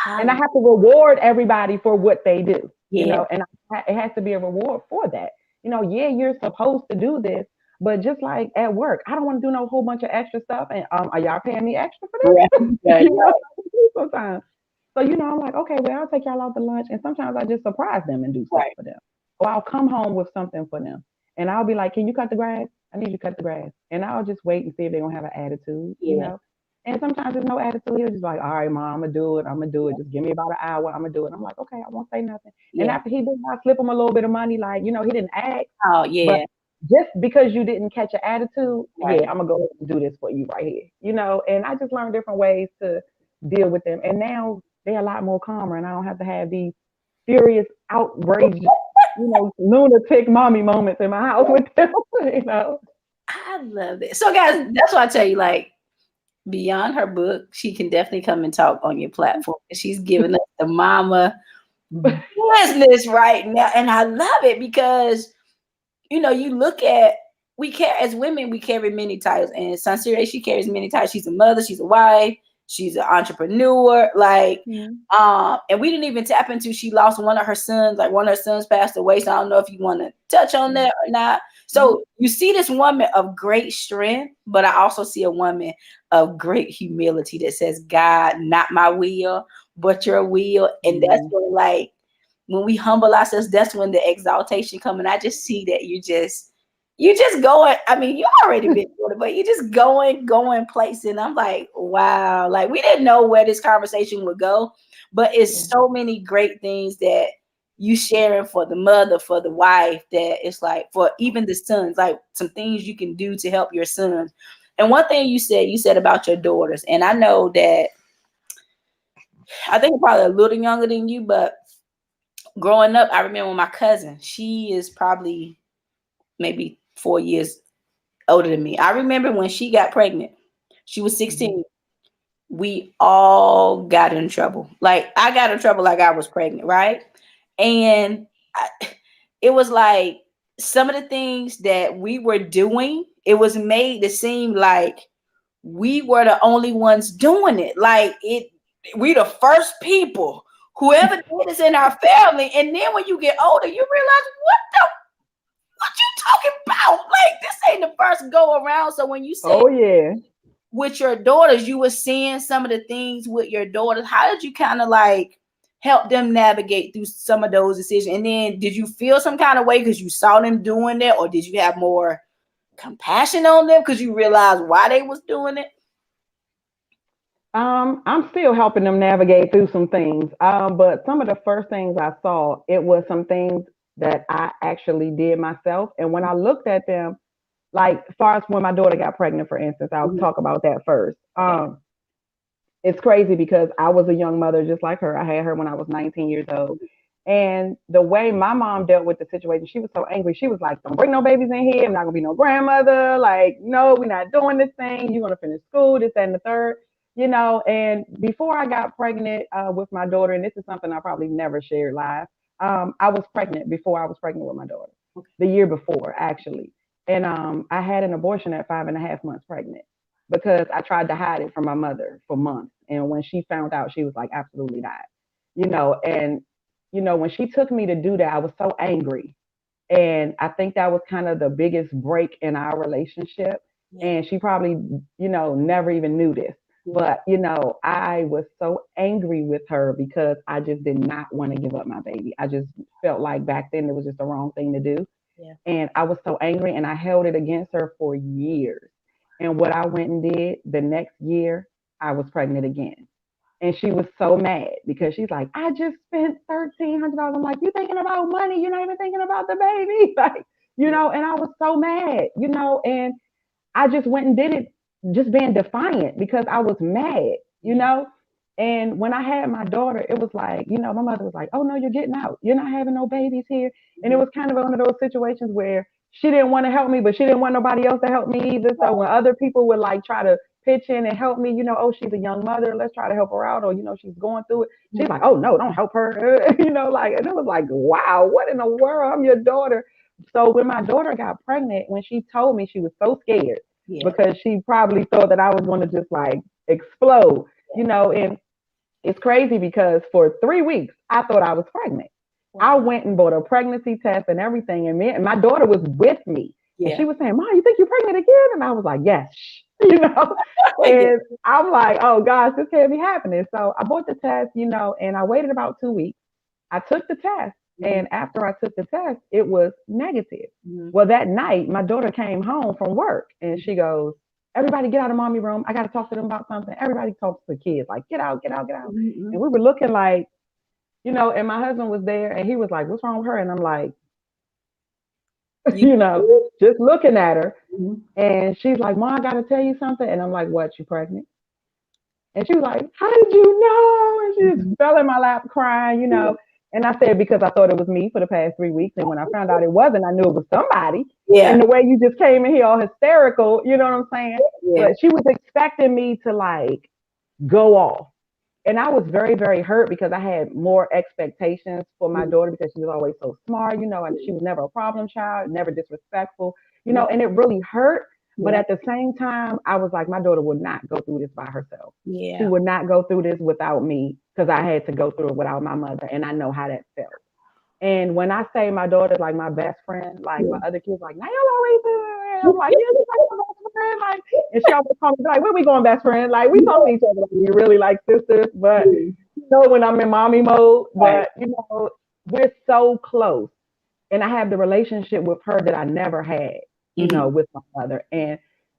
And I I, have to reward everybody for what they do, yeah. and it has to be a reward for that. Yeah, you're supposed to do this, but just like at work, I don't want to do no whole bunch of extra stuff. And are y'all paying me extra for Right. this? Right. Sometimes. So I'm like, okay, well, I'll take y'all out to lunch, and sometimes I just surprise them and do stuff Right. for them, or I'll come home with something for them, and I'll be like, can you cut the grass? I need you to cut the grass, and I'll just wait and see if they're gonna have an attitude. Yeah. And sometimes there's no attitude. He'll just like, all right, mom, I'm gonna do it. I'm gonna do it. Just give me about an hour. I'm gonna do it. I'm like, okay, I won't say nothing. And Yeah. after he did, I slip him a little bit of money. Like, he didn't ask, Oh, but yeah. just because you didn't catch an attitude, Right. yeah, I'm gonna go ahead and do this for you right here. And I just learned different ways to deal with them. And now they're a lot more calmer, and I don't have to have these furious, outraged, lunatic mommy moments in my house with them. you know. I love it. So, guys, that's why I tell you, like, beyond her book, she can definitely come and talk on your platform. She's giving us the mama business right now. And I love it because, you look at, we care as women, we carry many titles. And Sonserria, she carries many titles. She's a mother, she's a wife, she's an entrepreneur. Like, Mhm. and we didn't even tap into, she lost one of her sons, like one of her sons passed away. So I don't know if you want to touch on that or not. So you see this woman of great strength, but I also see a woman of great humility that says, God, not my will, but your will. And that's when, like, when we humble ourselves, that's when the exaltation comes. And I just see that you just going. I mean, you already been doing it, but you just going places. And I'm like, wow, like we didn't know where this conversation would go, but it's so many great things that you sharing for the mother, for the wife, that it's like for even the sons, like some things you can do to help your sons. And one thing you said about your daughters, and I know that I think probably a little younger than you, but growing up, I remember my cousin, she is probably maybe 4 years older than me. I remember when she got pregnant, she was 16. We all got in trouble. Like I got in trouble like I was pregnant, right? And it was like some of the things that we were doing, it was made to seem like we were the only ones doing it. Like we the first people. Whoever did this in our family. And then when you get older, you realize what you talking about? Like, this ain't the first go around. So when you said Oh yeah. with your daughters, you were seeing some of the things with your daughters. How did you kind of like help them navigate through some of those decisions? And then did you feel some kind of way because you saw them doing that, or did you have more compassion on them because you realized why they was doing it? I'm still helping them navigate through some things. But some of the first things I saw, it was some things that I actually did myself. And when I looked at them, like as far as when my daughter got pregnant, for instance, I'll Mhm. talk about that first. Okay. It's crazy because I was a young mother just like her. I had her when I was 19 years old. And the way my mom dealt with the situation, she was so angry. She was like, don't bring no babies in here. I'm not going to be no grandmother. Like, no, we're not doing this thing. You're going to finish school, this, that, and the third. And before I got pregnant with my daughter, and this is something I probably never shared live, I was pregnant before I was pregnant with my daughter, the year before, actually. And I had an abortion at 5.5 months pregnant because I tried to hide it from my mother for months. And when she found out, she was like, absolutely not. And when she took me to do that, I was so angry. And I think that was kind of the biggest break in our relationship. Yeah. And she probably, never even knew this. But, I was so angry with her because I just did not want to give up my baby. I just felt like back then it was just the wrong thing to do. Yeah. And I was so angry and I held it against her for years. And what I went and did the next year, I was pregnant again. And she was so mad because she's like, I just spent $1,300. I'm like, you thinking about money? You're not even thinking about the baby. Like, Yeah. and I was so mad, and I just went and did it just being defiant because I was mad, you Yeah. know? And when I had my daughter, it was like, my mother was like, oh no, you're getting out. You're not having no babies here. And it Mhm. was kind of one of those situations where she didn't want to help me, but she didn't want nobody else to help me either. So when Right. other people would like try to pitch in and help me, oh, she's a young mother, let's try to help her out, or she's going through it. She's like, oh no, don't help her. Like, and it was like, wow, what in the world? I'm your daughter. So when my daughter got pregnant, when she told me, she was so scared Yeah. because she probably thought that I was going to just like explode, and it's crazy because for 3 weeks, I thought I was pregnant. I Wow. went and bought a pregnancy test and everything. And my daughter was with me. And Yeah. she was saying, Mom, you think you're pregnant again? And I was like, yes, you know. Yeah. And I'm like, oh gosh, this can't be happening. So I bought the test, and I waited about 2 weeks. I took the test. Mhm. And after I took the test, it was negative. Mhm. Well, that night, my daughter came home from work and Mhm. she goes, everybody get out of mommy room. I got to talk to them about something. Everybody talks to the kids like, get out, get out, get out. And Mhm. we were looking like, and my husband was there and he was like, what's wrong with her? And I'm like, You. you know, just looking at her. Mhm. And she's like, Mom, I got to tell you something. And I'm like, what? You pregnant? And she was like, how did you know? And she Mhm. just fell in my lap crying. And I said, because I thought it was me for the past 3 weeks. And when I found out it wasn't, I knew it was somebody. And Yeah. the way you just came in here all hysterical, you know what I'm saying? Yeah. But she was expecting me to like go off. And I was very, very hurt because I had more expectations for my Mhm. daughter because she was always so smart, and she was never a problem child, never disrespectful, Yeah. and it really hurt. But Yeah. at the same time, I was like, my daughter would not go through this by herself. She Yeah. would not go through this without me because I had to go through it without my mother. And I know how that felt. And when I say my daughter's like my best friend, like my other kids, like, Nail always there. I'm like, yeah, she's like my best friend. Like, and she always call me like, where we going, best friend? Like, we talk to each other like we really like sisters, but Yeah. when I'm in mommy mode, Right. but we're so close. And I have the relationship with her that I never had, Mhm. with my mother. And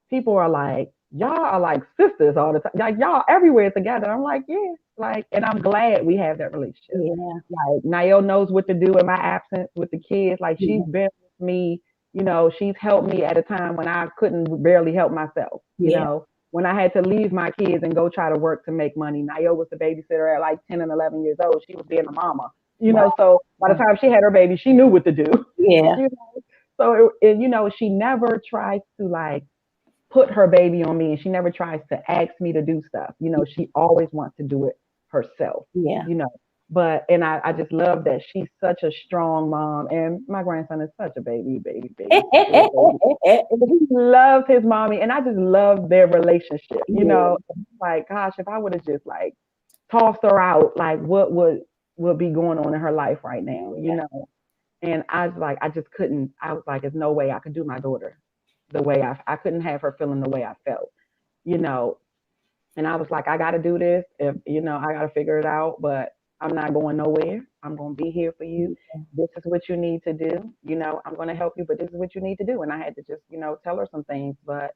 people are like, y'all are like sisters all the time. Like y'all everywhere together. I'm like, yeah. Like, and I'm glad we have that relationship. Yeah. Like Nael knows what to do in my absence with the kids. Like she's Yeah. been with me, she's helped me at a time when I couldn't barely help myself, Yeah. when I had to leave my kids and go try to work to make money. Nael was the babysitter at like 10 and 11 years old. She was being a mama, Wow. so by the time she had her baby, she knew what to do. Yeah. you know. So, she never tries to like put her baby on me and she never tries to ask me to do stuff. She always wants to do it herself, Yeah. you know. And I just love that she's such a strong mom. And my grandson is such a baby, little baby. And he loves his mommy. And I just love their relationship, Yeah. Like, gosh, if I would have just like tossed her out, like what would be going on in her life right now, Yeah. And I was like, I just couldn't. I was like, there's no way I could do my daughter the way I couldn't have her feeling the way I felt, you know. And I was like, I got to do this. If I got to figure it out. But I'm not going nowhere. I'm going to be here for you. This is what you need to do. I'm going to help you, but this is what you need to do. And I had to just tell her some things. But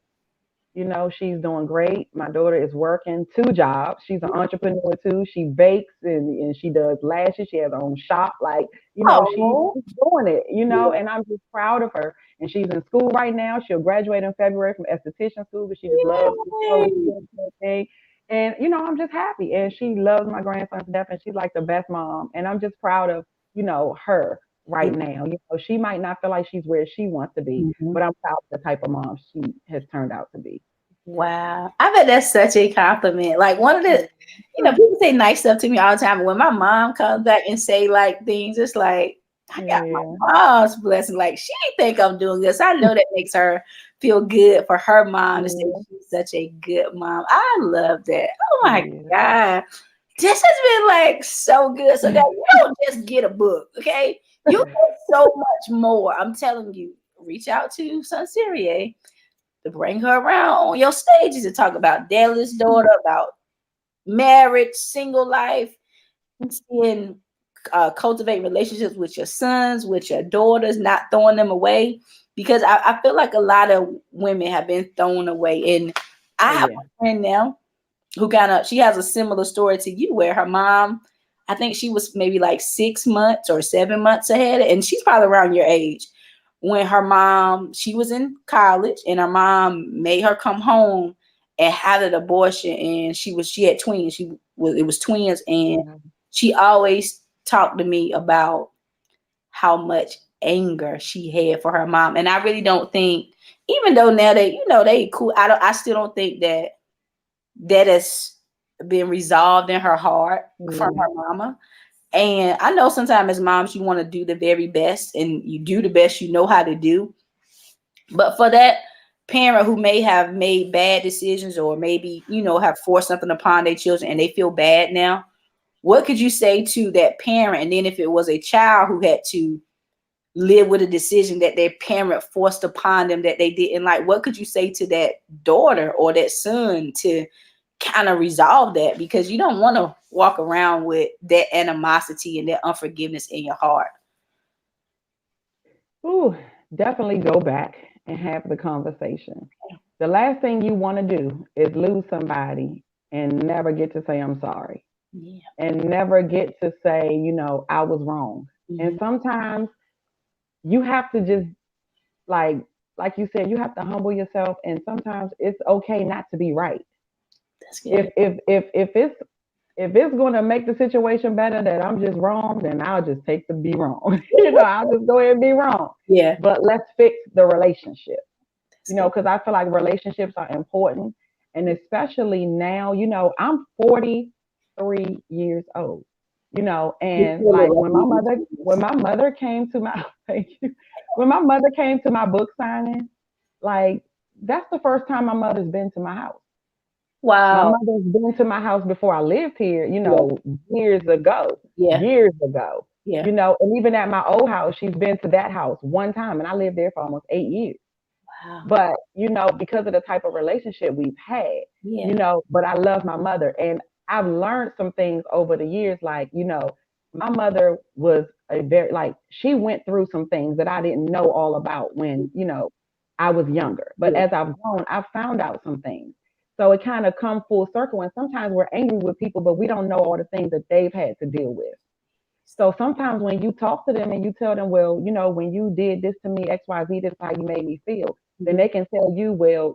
she's doing great. My daughter is working 2 jobs. She's an entrepreneur too. She bakes and she does lashes. She has her own shop. Like, she's Oh, doing it, yeah. and I'm just proud of her. And she's in school right now. She'll graduate in February from esthetician school, but she just loves clothes Yay. and everything. And, I'm just happy. And she loves my grandson to death, and she's like the best mom. And I'm just proud of, her right Yeah. now. She might not feel like she's where she wants to be, Mhm. but I'm proud of the type of mom she has turned out to be. Wow. I bet that's such a compliment. Like one of the, people say nice stuff to me all the time. But when my mom comes back and say like things, it's like I got my Yeah. mom's blessing. Like she think I'm doing good. So I know that makes her feel good for her mom to say Yeah. she's such a good mom. I love that. Oh my Yeah. God. This has been like so good. So guys, you don't just get a book, okay? You get so much more. I'm telling you, reach out to Sonserria to bring her around on your stages and talk about Daddy's daughter, about marriage, single life, and cultivate relationships with your sons, with your daughters, not throwing them away. Because I feel like a lot of women have been thrown away. And I Oh have yeah. a friend now who she has a similar story to you where her mom, I think she was maybe like 6 months or 7 months ahead, and she's probably around your age when her mom, she was in college and her mom made her come home and had an abortion, and she had twins. It was twins, and Yeah. she always talked to me about how much anger she had for her mom. And I really don't think, even though now they cool, I still don't think that has been resolved in her heart from Yeah. her mama. And I know sometimes as moms, you want to do the very best and you do the best you know how to do. But for that parent who may have made bad decisions or maybe, have forced something upon their children and they feel bad now, what could you say to that parent? And then if it was a child who had to live with a decision that their parent forced upon them that they didn't like, what could you say to that daughter or that son to kind of resolve that? Because you don't want to walk around with that animosity and that unforgiveness in your heart. Ooh, definitely go back and have the conversation. The last thing you want to do is lose somebody and never get to say I'm sorry Yeah. and never get to say, I was wrong. And Hmm. sometimes you have to just like like you said, you have to humble yourself, and sometimes it's okay not to be right. That's If good. if if if it's if it's going to make the situation better that I'm just wrong, then I'll just take the be wrong. I'll just go ahead and be wrong. Yeah, But let's fix the relationship, that's good. because I feel like relationships are important. And especially now, I'm 43 years old, You and feel it like like when my you mother, when my mother came to my, thank you, when my mother came to my book signing, like that's the first time my mother's been to my house. My Wow. mother's been to my house before I lived here, Yeah, years ago, yeah, years ago, yeah. and even at my old house, she's been to that house one time, and I lived there for almost 8 years. Wow. But, because of the type of relationship we've had, Yeah. but I love my mother. And I've learned some things over the years, like, my mother was like, she went through some things that I didn't know all about when, I was younger. But Yeah. as I've grown, I've found out some things. So it kind of come full circle. And sometimes we're angry with people, but we don't know all the things that they've had to deal with. So sometimes when you talk to them and you tell them, well, when you did this to me, XYZ, this is how you made me feel, then Mhm. they can tell you, well,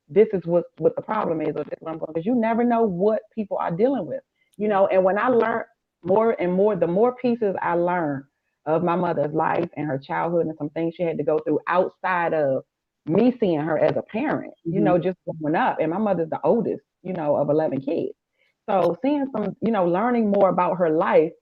this is what the problem is, or this is what I'm going, because you never know what people are dealing with, Yeah. and when I learned more and more, the more pieces I learned of my mother's life and her childhood and some things she had to go through outside of me seeing her as a parent, Mhm. just growing up. And my mother's the oldest, of 11 kids. So seeing some, learning more about her life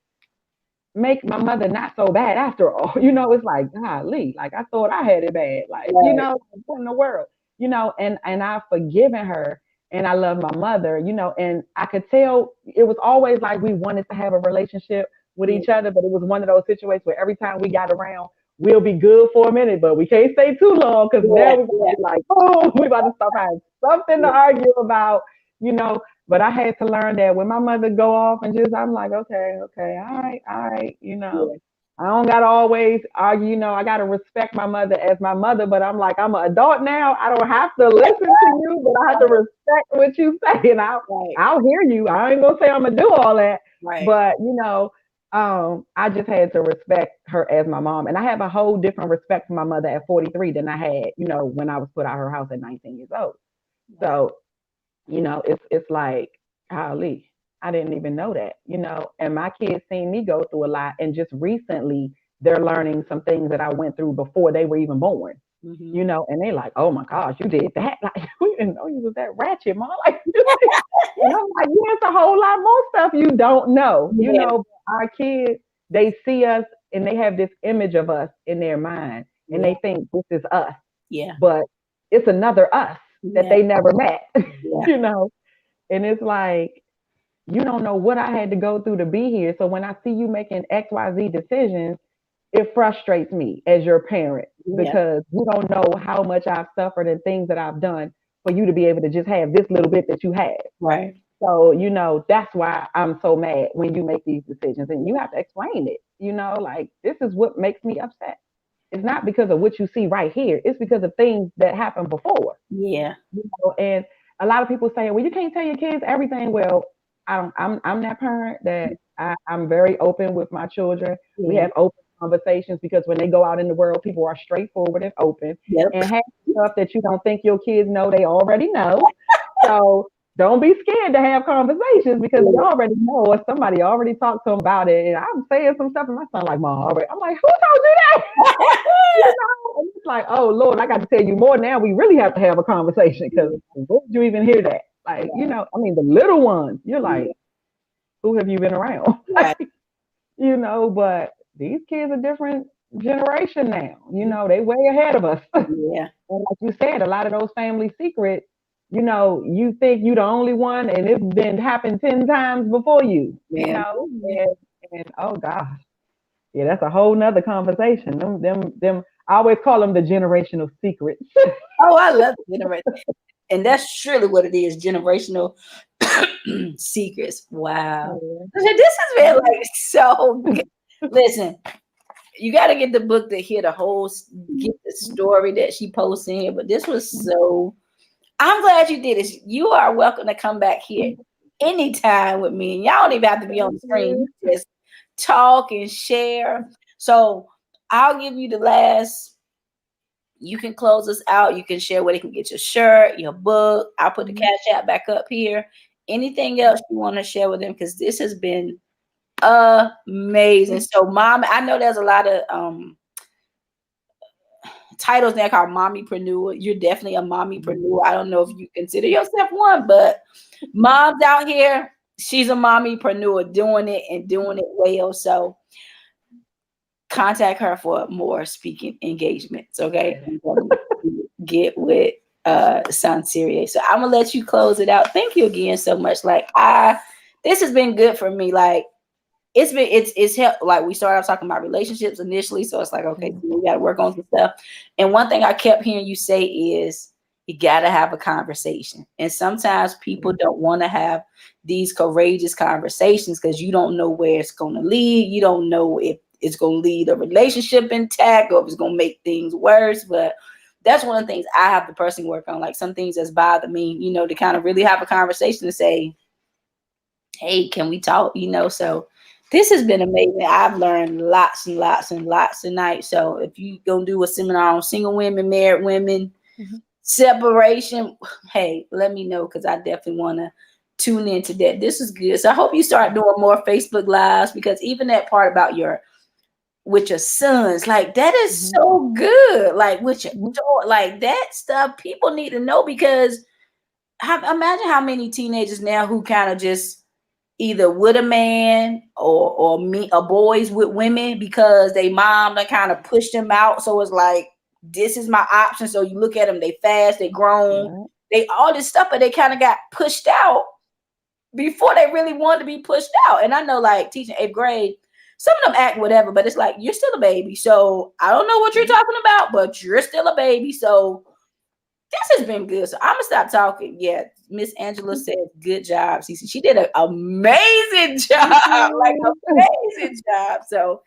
make my mother not so bad after all. It's like, golly, like I thought I had it bad. Like, Right. what in the world? And I've forgiven her and I love my mother, and I could tell it was always like we wanted to have a relationship, with Yeah. each other, but it was one of those situations where every time we got around, we'll be good for a minute, but we can't stay too long because Yeah. now we're gonna be like, oh, we about to start having something to argue about, you know. But I had to learn that when my mother go off and just, I'm like, okay, okay, all right, you know. Yeah. I don't gotta always argue, you know. I gotta respect my mother as my mother, but I'm like, I'm an adult now. I don't have to listen to you, but I have to respect what you say, and Right. I'll hear you. I ain't gonna say I'm gonna do all that, Right. but I just had to respect her as my mom, and I have a whole different respect for my mother at 43 than I had, when I was put out of her house at 19 years old. Right. So, it's like, golly, I didn't even know that, and my kids seen me go through a lot, and just recently they're learning some things that I went through before they were even born. Mm-hmm. And they like, oh my gosh, you did that. Like, we didn't know you was that ratchet, mom. Like, and I'm like, yeah, it's a whole lot more stuff you don't know. Yeah. Our kids, they see us and they have this image of us in their mind and Yeah. they think this is us, Yeah. but it's another us that Yeah. they never met, Yeah. you know? And it's like, you don't know what I had to go through to be here. So when I see you making XYZ decisions, it frustrates me as your parent Yeah. because you don't know how much I've suffered and things that I've done for you to be able to just have this little bit that you have. Right. So, that's why I'm so mad when you make these decisions and you have to explain it, like this is what makes me upset. It's not because of what you see right here. It's because of things that happened before, Yeah. and a lot of people say, well, you can't tell your kids everything. Well, I'm that parent that I'm very open with my children. We Yeah. have open conversations because when they go out in the world, people are straightforward and open Yep. and have stuff that you don't think your kids know, they already know. So don't be scared to have conversations because they Yeah. already know or somebody already talked to them about it. And I'm saying some stuff and my son like, Mom, already. I'm like, who told you that? And it's like, oh Lord, I got to tell you more now. We really have to have a conversation because where did you even hear that? Like, I mean, the little ones, you're like, who have you been around? Right. But these kids are different generation now. They way ahead of us. Yeah. And like you said, a lot of those family secrets, you think you're the only one and it's been happened 10 times before you, Man. and oh gosh. Yeah, that's a whole nother conversation. Them. I always call them the generational secrets. Oh, I love generation. And that's surely what it is, generational secrets. Wow. Yeah. This has been like so good. Listen, you got to get the book to hear get the story that she posts in here. But this was so, I'm glad you did this. You are welcome to come back here anytime with me. And y'all don't even have to be on the screen. You just talk and share. So I'll give you the last. You can close us out. You can share where they can get your shirt, your book. I'll put the cash app back up here. Anything else you want to share with them? Because this has been amazing. So, Mom, I know there's a lot of titles now called mommypreneur. You're definitely a mommypreneur. I don't know if you consider yourself one, but moms out here, she's a mommypreneur doing it and doing it well. So contact her for more speaking engagements. Okay. Get with Sonserria. So I'm gonna let you close it out. Thank you again so much. Like this has been good for me. Like it's helped. Like we started off talking about relationships initially, so it's like okay, we got to work on some stuff. And one thing I kept hearing you say is you got to have a conversation. And sometimes people don't want to have these courageous conversations because you don't know where it's going to lead. You don't know if it's going to lead a relationship intact or if it's going to make things worse. But that's one of the things I have to personally work on. Like some things that's bother me, to kind of really have a conversation to say, hey, can we talk? So this has been amazing. I've learned lots and lots and lots tonight. So if you're going to do a seminar on single women, married women, separation, hey, let me know because I definitely want to tune into that. This is good. So I hope you start doing more Facebook Lives because even that part about with your sons, like that is so good. Like with your daughter, like that stuff people need to know because imagine how many teenagers now who kind of just either with a man or me or boys with women because they mom done kind of pushed them out. So it's like this is my option. So you look at them, they fast, they grown, they all this stuff, but they kind of got pushed out before they really wanted to be pushed out. And I know like teaching 8th grade, some of them act whatever, but it's like you're still a baby. So I don't know what you're talking about, but you're still a baby. So this has been good. So I'm gonna stop talking. Yeah, Miss Angela said, "Good job, Cece. She did an amazing job, Thank like you. amazing job." So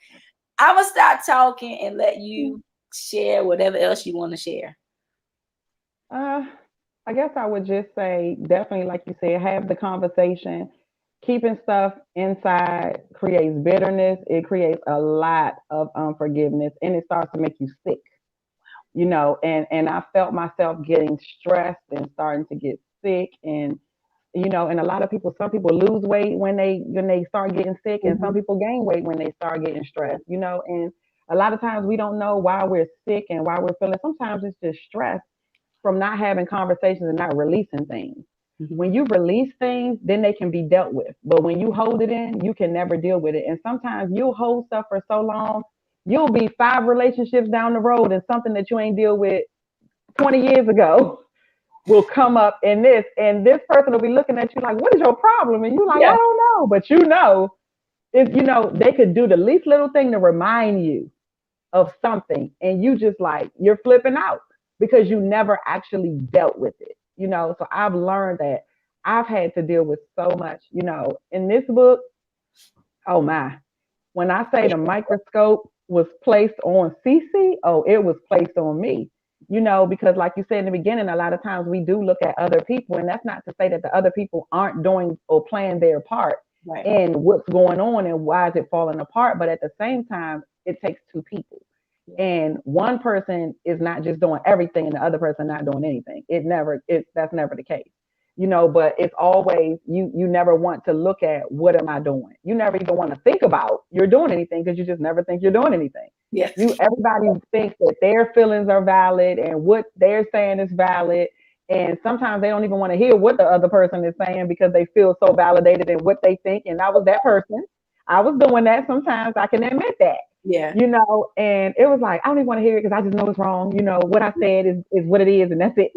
I'm gonna stop talking and let you share whatever else you want to share. Uh, I guess I would just say definitely, like you said, have the conversation. Keeping stuff inside creates bitterness. It creates a lot of unforgiveness, and it starts to make you sick. And I felt myself getting stressed and starting to get sick, and a lot of people, some people lose weight when they start getting sick, and some Mhm. people gain weight when they start getting stressed. And a lot of times we don't know why we're sick and why we're feeling. Sometimes it's just stress from not having conversations and not releasing things. Mhm. When you release things, then they can be dealt with. But when you hold it in, you can never deal with it. And sometimes you'll hold stuff for so long, you'll be 5 relationships down the road, and something that you ain't deal with 20 years ago will come up in this, and this person will be looking at you like, what is your problem? And you're like, I Yeah. don't know. But if they could do the least little thing to remind you of something, and you just like, you're flipping out because you never actually dealt with it. So I've learned that I've had to deal with so much. In this book, oh my, when I say the microscope was placed on Cece, oh, it was placed on me. Because like you said in the beginning, a lot of times we do look at other people, and that's not to say that the other people aren't doing or playing their part Right. in what's going on and why is it falling apart. But at the same time, it takes two people. Yeah. And one person is not just doing everything and the other person not doing anything. That's never the case. But it's always you never want to look at what am I doing. You never even want to think about you're doing anything because you just never think you're doing anything. Yes. Everybody thinks that their feelings are valid and what they're saying is valid. And sometimes they don't even want to hear what the other person is saying because they feel so validated in what they think. And I was that person. I was doing that sometimes. I can admit that. Yeah. And it was like, I don't even want to hear it because I just know it's wrong. What I said is what it is, and that's it.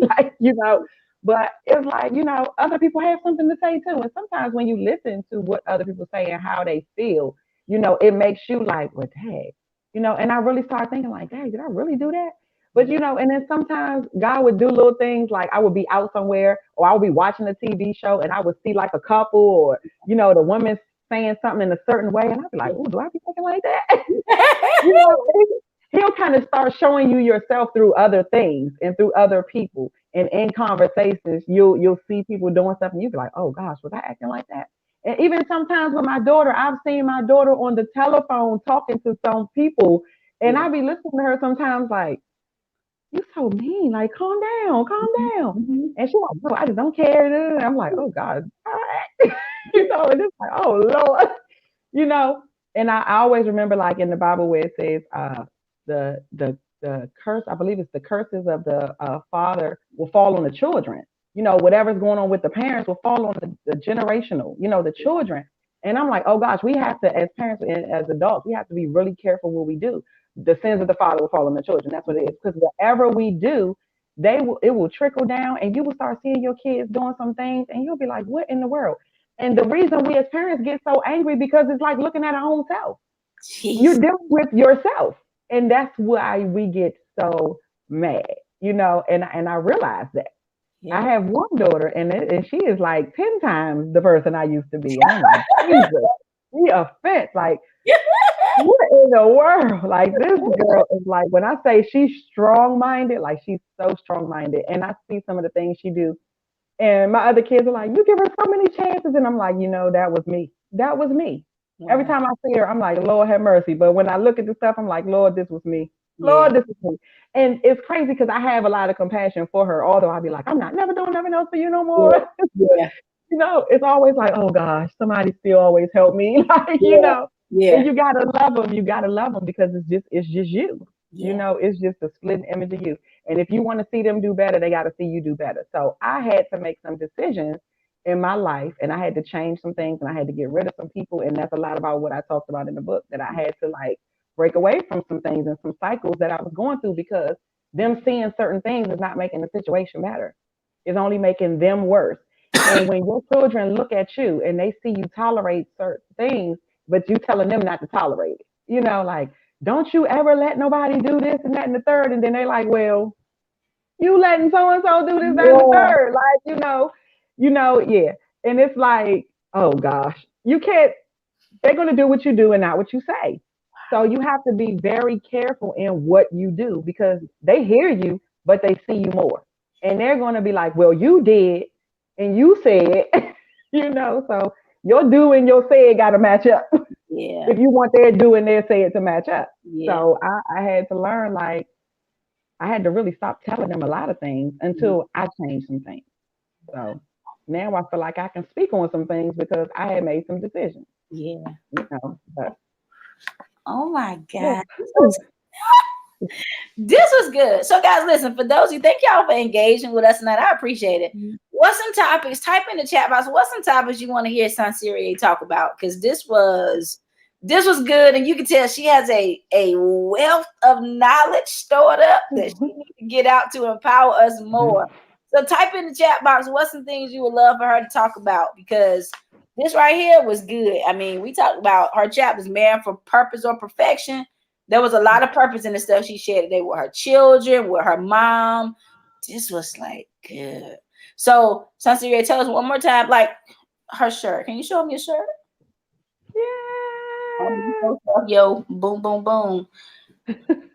But it's like, other people have something to say too. And sometimes when you listen to what other people say and how they feel, it makes you like, well, dang. And I really started thinking like, dang, did I really do that? But and then sometimes God would do little things like I would be out somewhere or I would be watching a TV show and I would see like a couple or the woman saying something in a certain way. And I'd be like, oh, do I be thinking like that? you know, he'll kind of start showing you yourself through other things and through other people. And in conversations, you'll see people doing stuff, and you'll be like, "Oh gosh, was I acting like that?" And even sometimes with my daughter, I've seen my daughter on the telephone talking to some people, and Yeah. I be listening to her sometimes like, "You so mean, like calm down." Mhm. And she's like, "No, I just don't care." And I'm like, "Oh God," and it's like, "Oh Lord." you know. And I always remember, like in the Bible, where it says, the curse. I believe it's the curses of the father will fall on the children. Whatever's going on with the parents will fall on the generational. The children. And I'm like, oh gosh, we have to, as parents and as adults, we have to be really careful what we do. The sins of the father will fall on the children. That's what it is. Because whatever we do, it will trickle down, and you will start seeing your kids doing some things, and you'll be like, what in the world? And the reason we as parents get so angry because it's like looking at our own self. You're Jeez. dealing with yourself. And that's why we get so mad. And I realize that. I Yeah. have one daughter, and she is like 10 times the person I used to be. And I'm like, Jesus, she offense. Like, what in the world? Like, this girl is like, when I say she's strong minded, like, she's so strong minded. And I see some of the things she do, and my other kids are like, you give her so many chances. And I'm like, that was me. That was me. Every Wow. time I see her, I'm like, Lord have mercy. But when I look at the stuff, I'm like, Lord, this was me. Yeah. Lord, this is me. And it's crazy because I have a lot of compassion for her, although I'll be like, I'm not never doing nothing else for you no Yeah. more. Yeah. It's always like, oh gosh, somebody still always help me. Yeah. And Yeah. you gotta love them. You gotta love them because it's just you. Yeah. It's just a split image of you. And if you want to see them do better, they got to see you do better. So I had to make some decisions in my life, and I had to change some things, and I had to get rid of some people. And that's a lot about what I talked about in the book, that I had to like break away from some things and some cycles that I was going through, because them seeing certain things is not making the situation better. It's only making them worse. And when your children look at you and they see you tolerate certain things, but you telling them not to tolerate it. Like, don't you ever let nobody do this and that and the third. And then they like, well, you letting so and so do this, that, and the Yeah. third. Like, yeah. And it's like, oh gosh, you can't. They're gonna do what you do and not what you say. So you have to be very careful in what you do because they hear you, but they see you more, and they're gonna be like, well, you did, and you said, So your do and your say got to match up Yeah. if you want their do and their say it to match up. Yeah. So I had to learn, like, I had to really stop telling them a lot of things until I changed some things. So now I feel like I can speak on some things because I had made some decisions, Yeah. But Oh my yeah. God. This was good. So, guys, listen, for those of you, thank y'all for engaging with us tonight. I appreciate it. What's some topics? Type in the chat box. What's some topics you want to hear Sonserria talk about? Because this was good, and you can tell she has a wealth of knowledge stored up that she needs to get out to empower us more. So type in the chat box what's some things you would love for her to talk about, because this right here was good. I mean, we talked about her chapters, married for purpose or perfection. There was a lot of purpose in the stuff she shared today with her children, with her mom. This was like good. So, Sonserria, tell us one more time, like her shirt. Can you show me your shirt? Yeah. Yo, boom, boom, boom.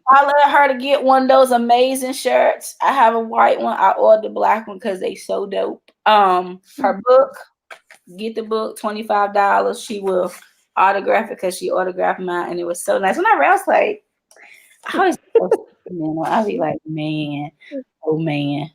I let her to get one of those amazing shirts. I have a white one. I ordered the black one because they so dope. Her book, get the book, $25. She will autograph it because she autographed mine, and it was so nice. When I read, I was like, I always, I'll be like, man, oh man.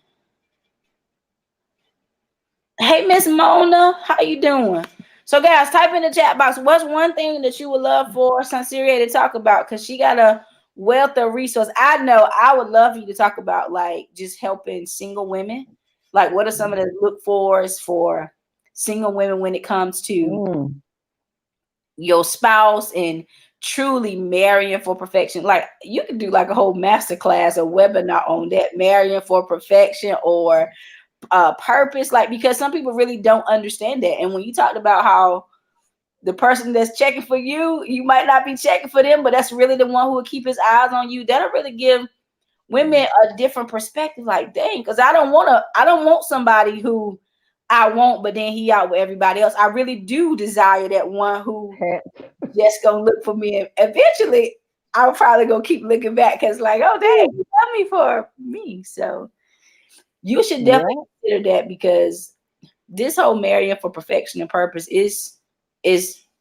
Hey, Miss Mona, how you doing? So, guys, type in the chat box. What's one thing that you would love for Sonserria to talk about? Because she got a wealth of resource. I know I would love for you to talk about, like, just helping single women. Like, what are some of the look fors for single women when it comes to your spouse and truly marrying for perfection? Like, you could do like a whole master class or webinar on that, marrying for perfection or purpose, like, because some people really don't understand that. And when you talked about how the person that's checking for you, you might not be checking for them, but that's really the one who will keep his eyes on you. That'll really give women a different perspective. Like, dang, because I don't want somebody who I want, but then he out with everybody else. I really do desire that one who just gonna look for me, and eventually I'll probably gonna keep looking back because, like, oh dang, you love me for me. So you should definitely consider that, because this whole marrying for perfection and purpose is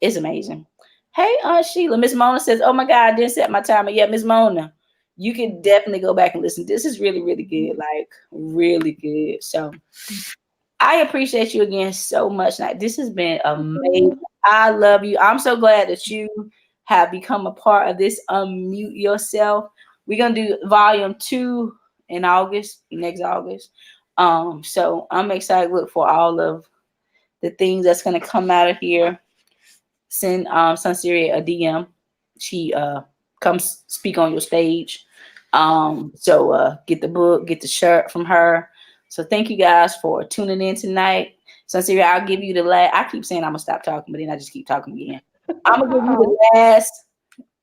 amazing. Hey, Sheila, Miss Mona says, "Oh my God, I didn't set my timer yet." Miss Mona, you can definitely go back and listen. This is really, really good, like really good. So I appreciate you again so much. Like, this has been amazing. I love you. I'm so glad that you have become a part of this. Unmute yourself. We're gonna do volume 2 in August, next August. So I'm excited to look for all of the things that's gonna come out of here. Send Sonserria a DM. She comes speak on your stage. So get the book, get the shirt from her. So thank you guys for tuning in tonight. Sonserria, I'll give you the last. I keep saying I'm gonna stop talking, but then I just keep talking again. I'm gonna give you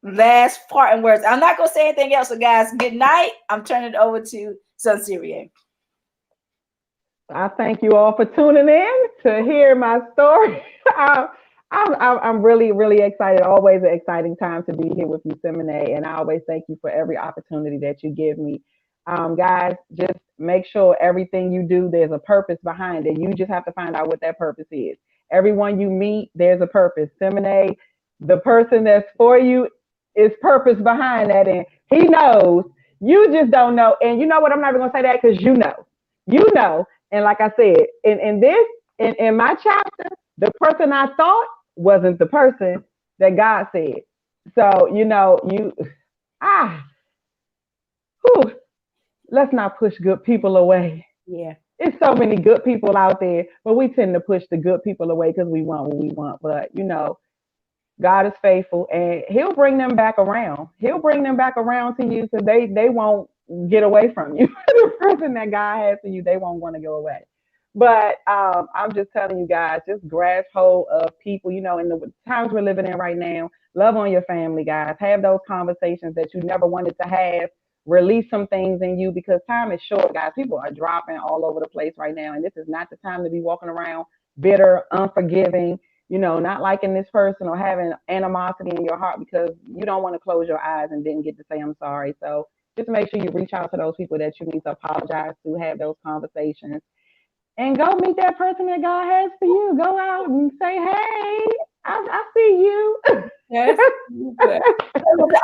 the last part and words. I'm not gonna say anything else. So guys, good night. I'm turning it over to Sonserria. I thank you all for tuning in to hear my story. I'm really, really excited. Always an exciting time to be here with you, Simone. And I always thank you for every opportunity that you give me. Guys, just make sure everything you do, there's a purpose behind it. You just have to find out what that purpose is. Everyone you meet, there's a purpose. Simone, the person that's for you, is purpose behind that. And he knows. You just don't know. And you know what? I'm not even going to say that because you know. You know. And like I said, in my chapter, the person I thought wasn't the person that God said. So, ah, whew, let's not push good people away. Yeah. There's so many good people out there, but we tend to push the good people away because we want what we want. But, God is faithful, and he'll bring them back around. He'll bring them back around to you, because they won't get away from you. The person that God has for you, they won't want to go away. But I'm just telling you guys, just grasp hold of people, in the times we're living in right now. Love on your family, guys. Have those conversations that you never wanted to have. Release some things in you because time is short, guys. People are dropping all over the place right now. And this is not the time to be walking around bitter, unforgiving, not liking this person or having animosity in your heart because you don't want to close your eyes and didn't get to say I'm sorry. So just make sure you reach out to those people that you need to apologize to, have those conversations, and go meet that person that God has for you. Go out and say, hey, I see you. Yes.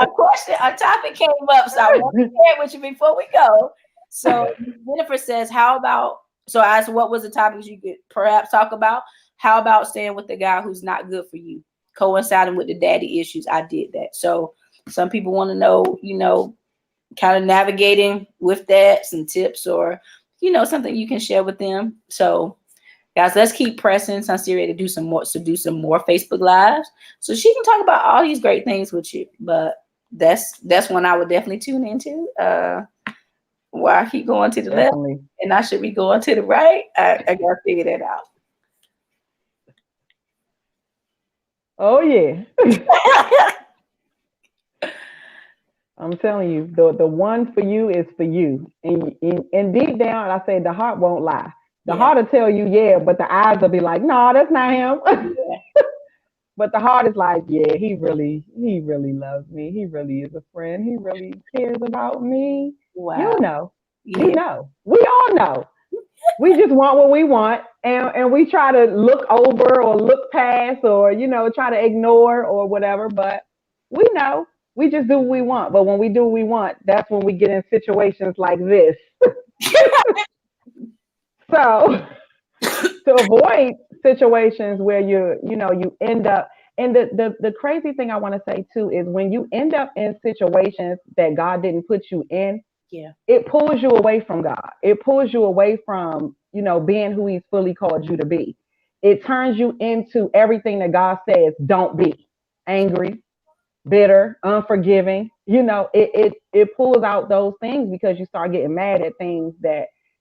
A question, a topic came up, so I want to share it with you before we go. So Jennifer says, how about, so I asked what was the topics you could perhaps talk about? How about staying with the guy who's not good for you? Coinciding with the daddy issues, I did that. So some people want to know, kind of navigating with that, some tips or, something you can share with them. So guys, let's keep pressing Sonserria to do some more Facebook Lives so she can talk about all these great things with you. But that's one I would definitely tune into. Why I keep going to the left and I should be going to the right. I gotta figure that out. Oh yeah. I'm telling you, the one for you is for you. And deep down, I say the heart won't lie. The heart will tell you, yeah, but the eyes will be like, no, that's not him. But the heart is like, yeah, he really loves me. He really is a friend. He really cares about me. Wow. You know. We all know. We just want what we want, and we try to look over or look past or, try to ignore or whatever. But we know. We just do what we want. But when we do what we want, that's when we get in situations like this. So to avoid situations where you end up, and the crazy thing I want to say too is when you end up in situations that God didn't put you in, it pulls you away from God. It pulls you away from, being who He's fully called you to be. It turns you into everything that God says don't be: angry, bitter, unforgiving. It pulls out those things because you start getting mad at things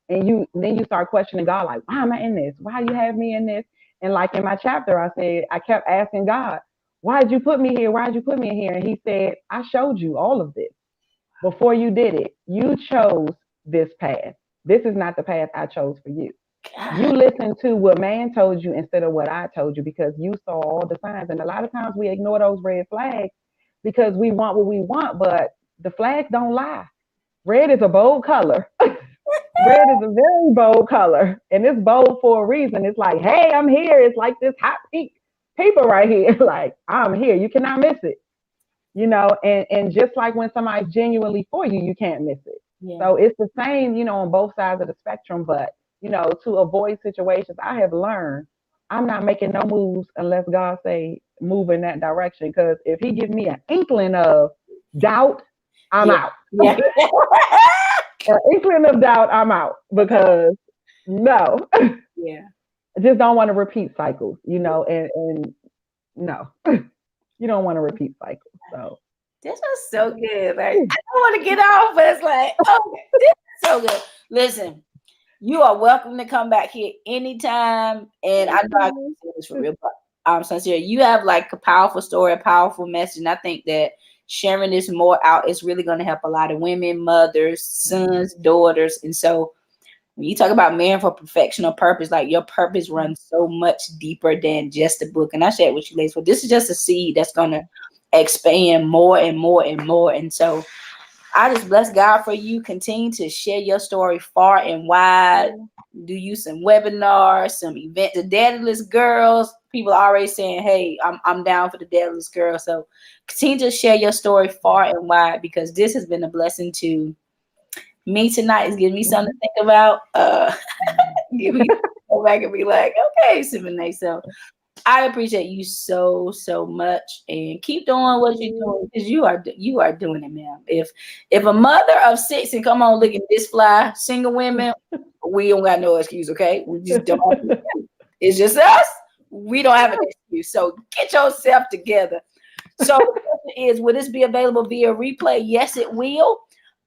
and then you start questioning God, like, why am I in this? Why you have me in this? And like in my chapter, I said, I kept asking God, why did you put me here? Why did you put me in here? And He said, I showed you all of this before you did it. You chose this path. This is not the path I chose for you. You listened to what man told you instead of what I told you because you saw all the signs. And a lot of times we ignore those red flags because we want what we want, but the flags don't lie. Red is a bold color. Red is a very bold color, and it's bold for a reason. It's like, hey, I'm here. It's like this hot pink paper right here. Like, I'm here. You cannot miss it. And just like when somebody's genuinely for you, you can't miss it. Yeah. So it's the same, on both sides of the spectrum. But, to avoid situations, I have learned I'm not making no moves unless God say move in that direction. Because if He gives me an inkling of doubt, I'm out. Yeah. An inkling of doubt, I'm out because no. Yeah. I just don't want to repeat cycles, and no. You don't want to repeat cycles. So this was so good. Like, I don't want to get off, but it's like, oh, this is so good. Listen, you are welcome to come back here anytime. And I know I can say this for real, but Sonserria, you have like a powerful story, a powerful message. And I think that sharing this more out is really going to help a lot of women, mothers, sons, daughters. And so when you talk about man for perfection or purpose, like your purpose runs so much deeper than just a book. And I shared with you ladies, well, this is just a seed that's going to expand more and more and more. And so I just bless God for you. Continue to share your story far and wide. Do you some webinars, some events. The Daddyless Girls, people are already saying, hey, I'm down for the Daddyless Girls. So continue to share your story far and wide because this has been a blessing to me tonight. It's giving me something to think about. Give me go back and be like, okay, Simone. So I appreciate you so much, and keep doing what you're doing because you are doing it, ma'am. If a mother of 6 and come on looking this fly, single women, we don't got no excuse. Okay, we just don't. It's just us. We don't have an excuse. So get yourself together. So the question is, will this be available via replay? Yes, it will.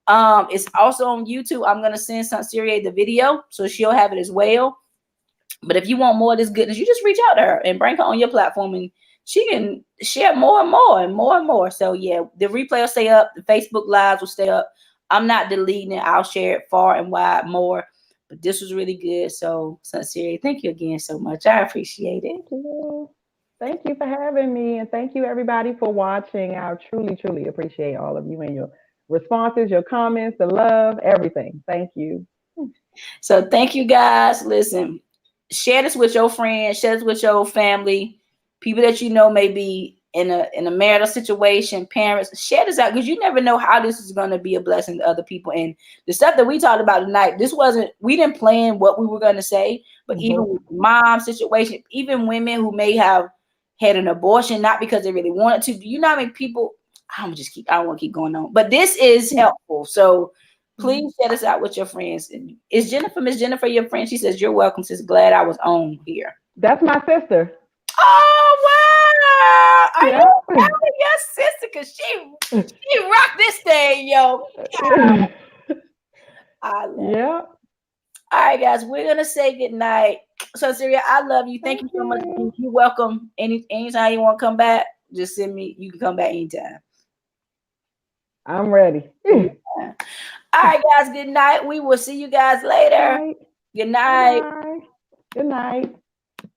It's also on YouTube. I'm gonna send Sonserria the video, so she'll have it as well. But if you want more of this goodness, you just reach out to her and bring her on your platform, and she can share more and more and more and more. So yeah, the replay will stay up. The Facebook lives will stay up. I'm not deleting it. I'll share it far and wide more. But this was really good. So Sonserria, thank you again so much. I appreciate it. Thank you. Thank you for having me. And thank you, everybody, for watching. I truly, truly appreciate all of you and your responses, your comments, the love, everything. Thank you. So thank you guys. Listen, share this with your friends, share this with your family, people that you know may be in a marital situation, parents. Share this out because you never know how this is going to be a blessing to other people. And the stuff that we talked about tonight, we didn't plan what we were going to say, but even Mhm. with mom situation, even women who may have had an abortion not because they really wanted to. Do you know how many people? I don't want to keep going on, but this is helpful. So please share this out with your friends. Is Miss Jennifer, your friend? She says, "You're welcome, sis. Glad I was on here." That's my sister. Oh, wow. Are you Yeah. proud of your sister? Because she rocked this thing, yo. I love it. Yeah. All right, guys, we're going to say goodnight. So, Syria, I love you. Thank Thank you so much. you. You're welcome. Anytime you want to come back, just send me. You can come back anytime. I'm ready. Yeah. All right, guys, good night. We will see you guys later. Night. Good Bye night. bye. Good night.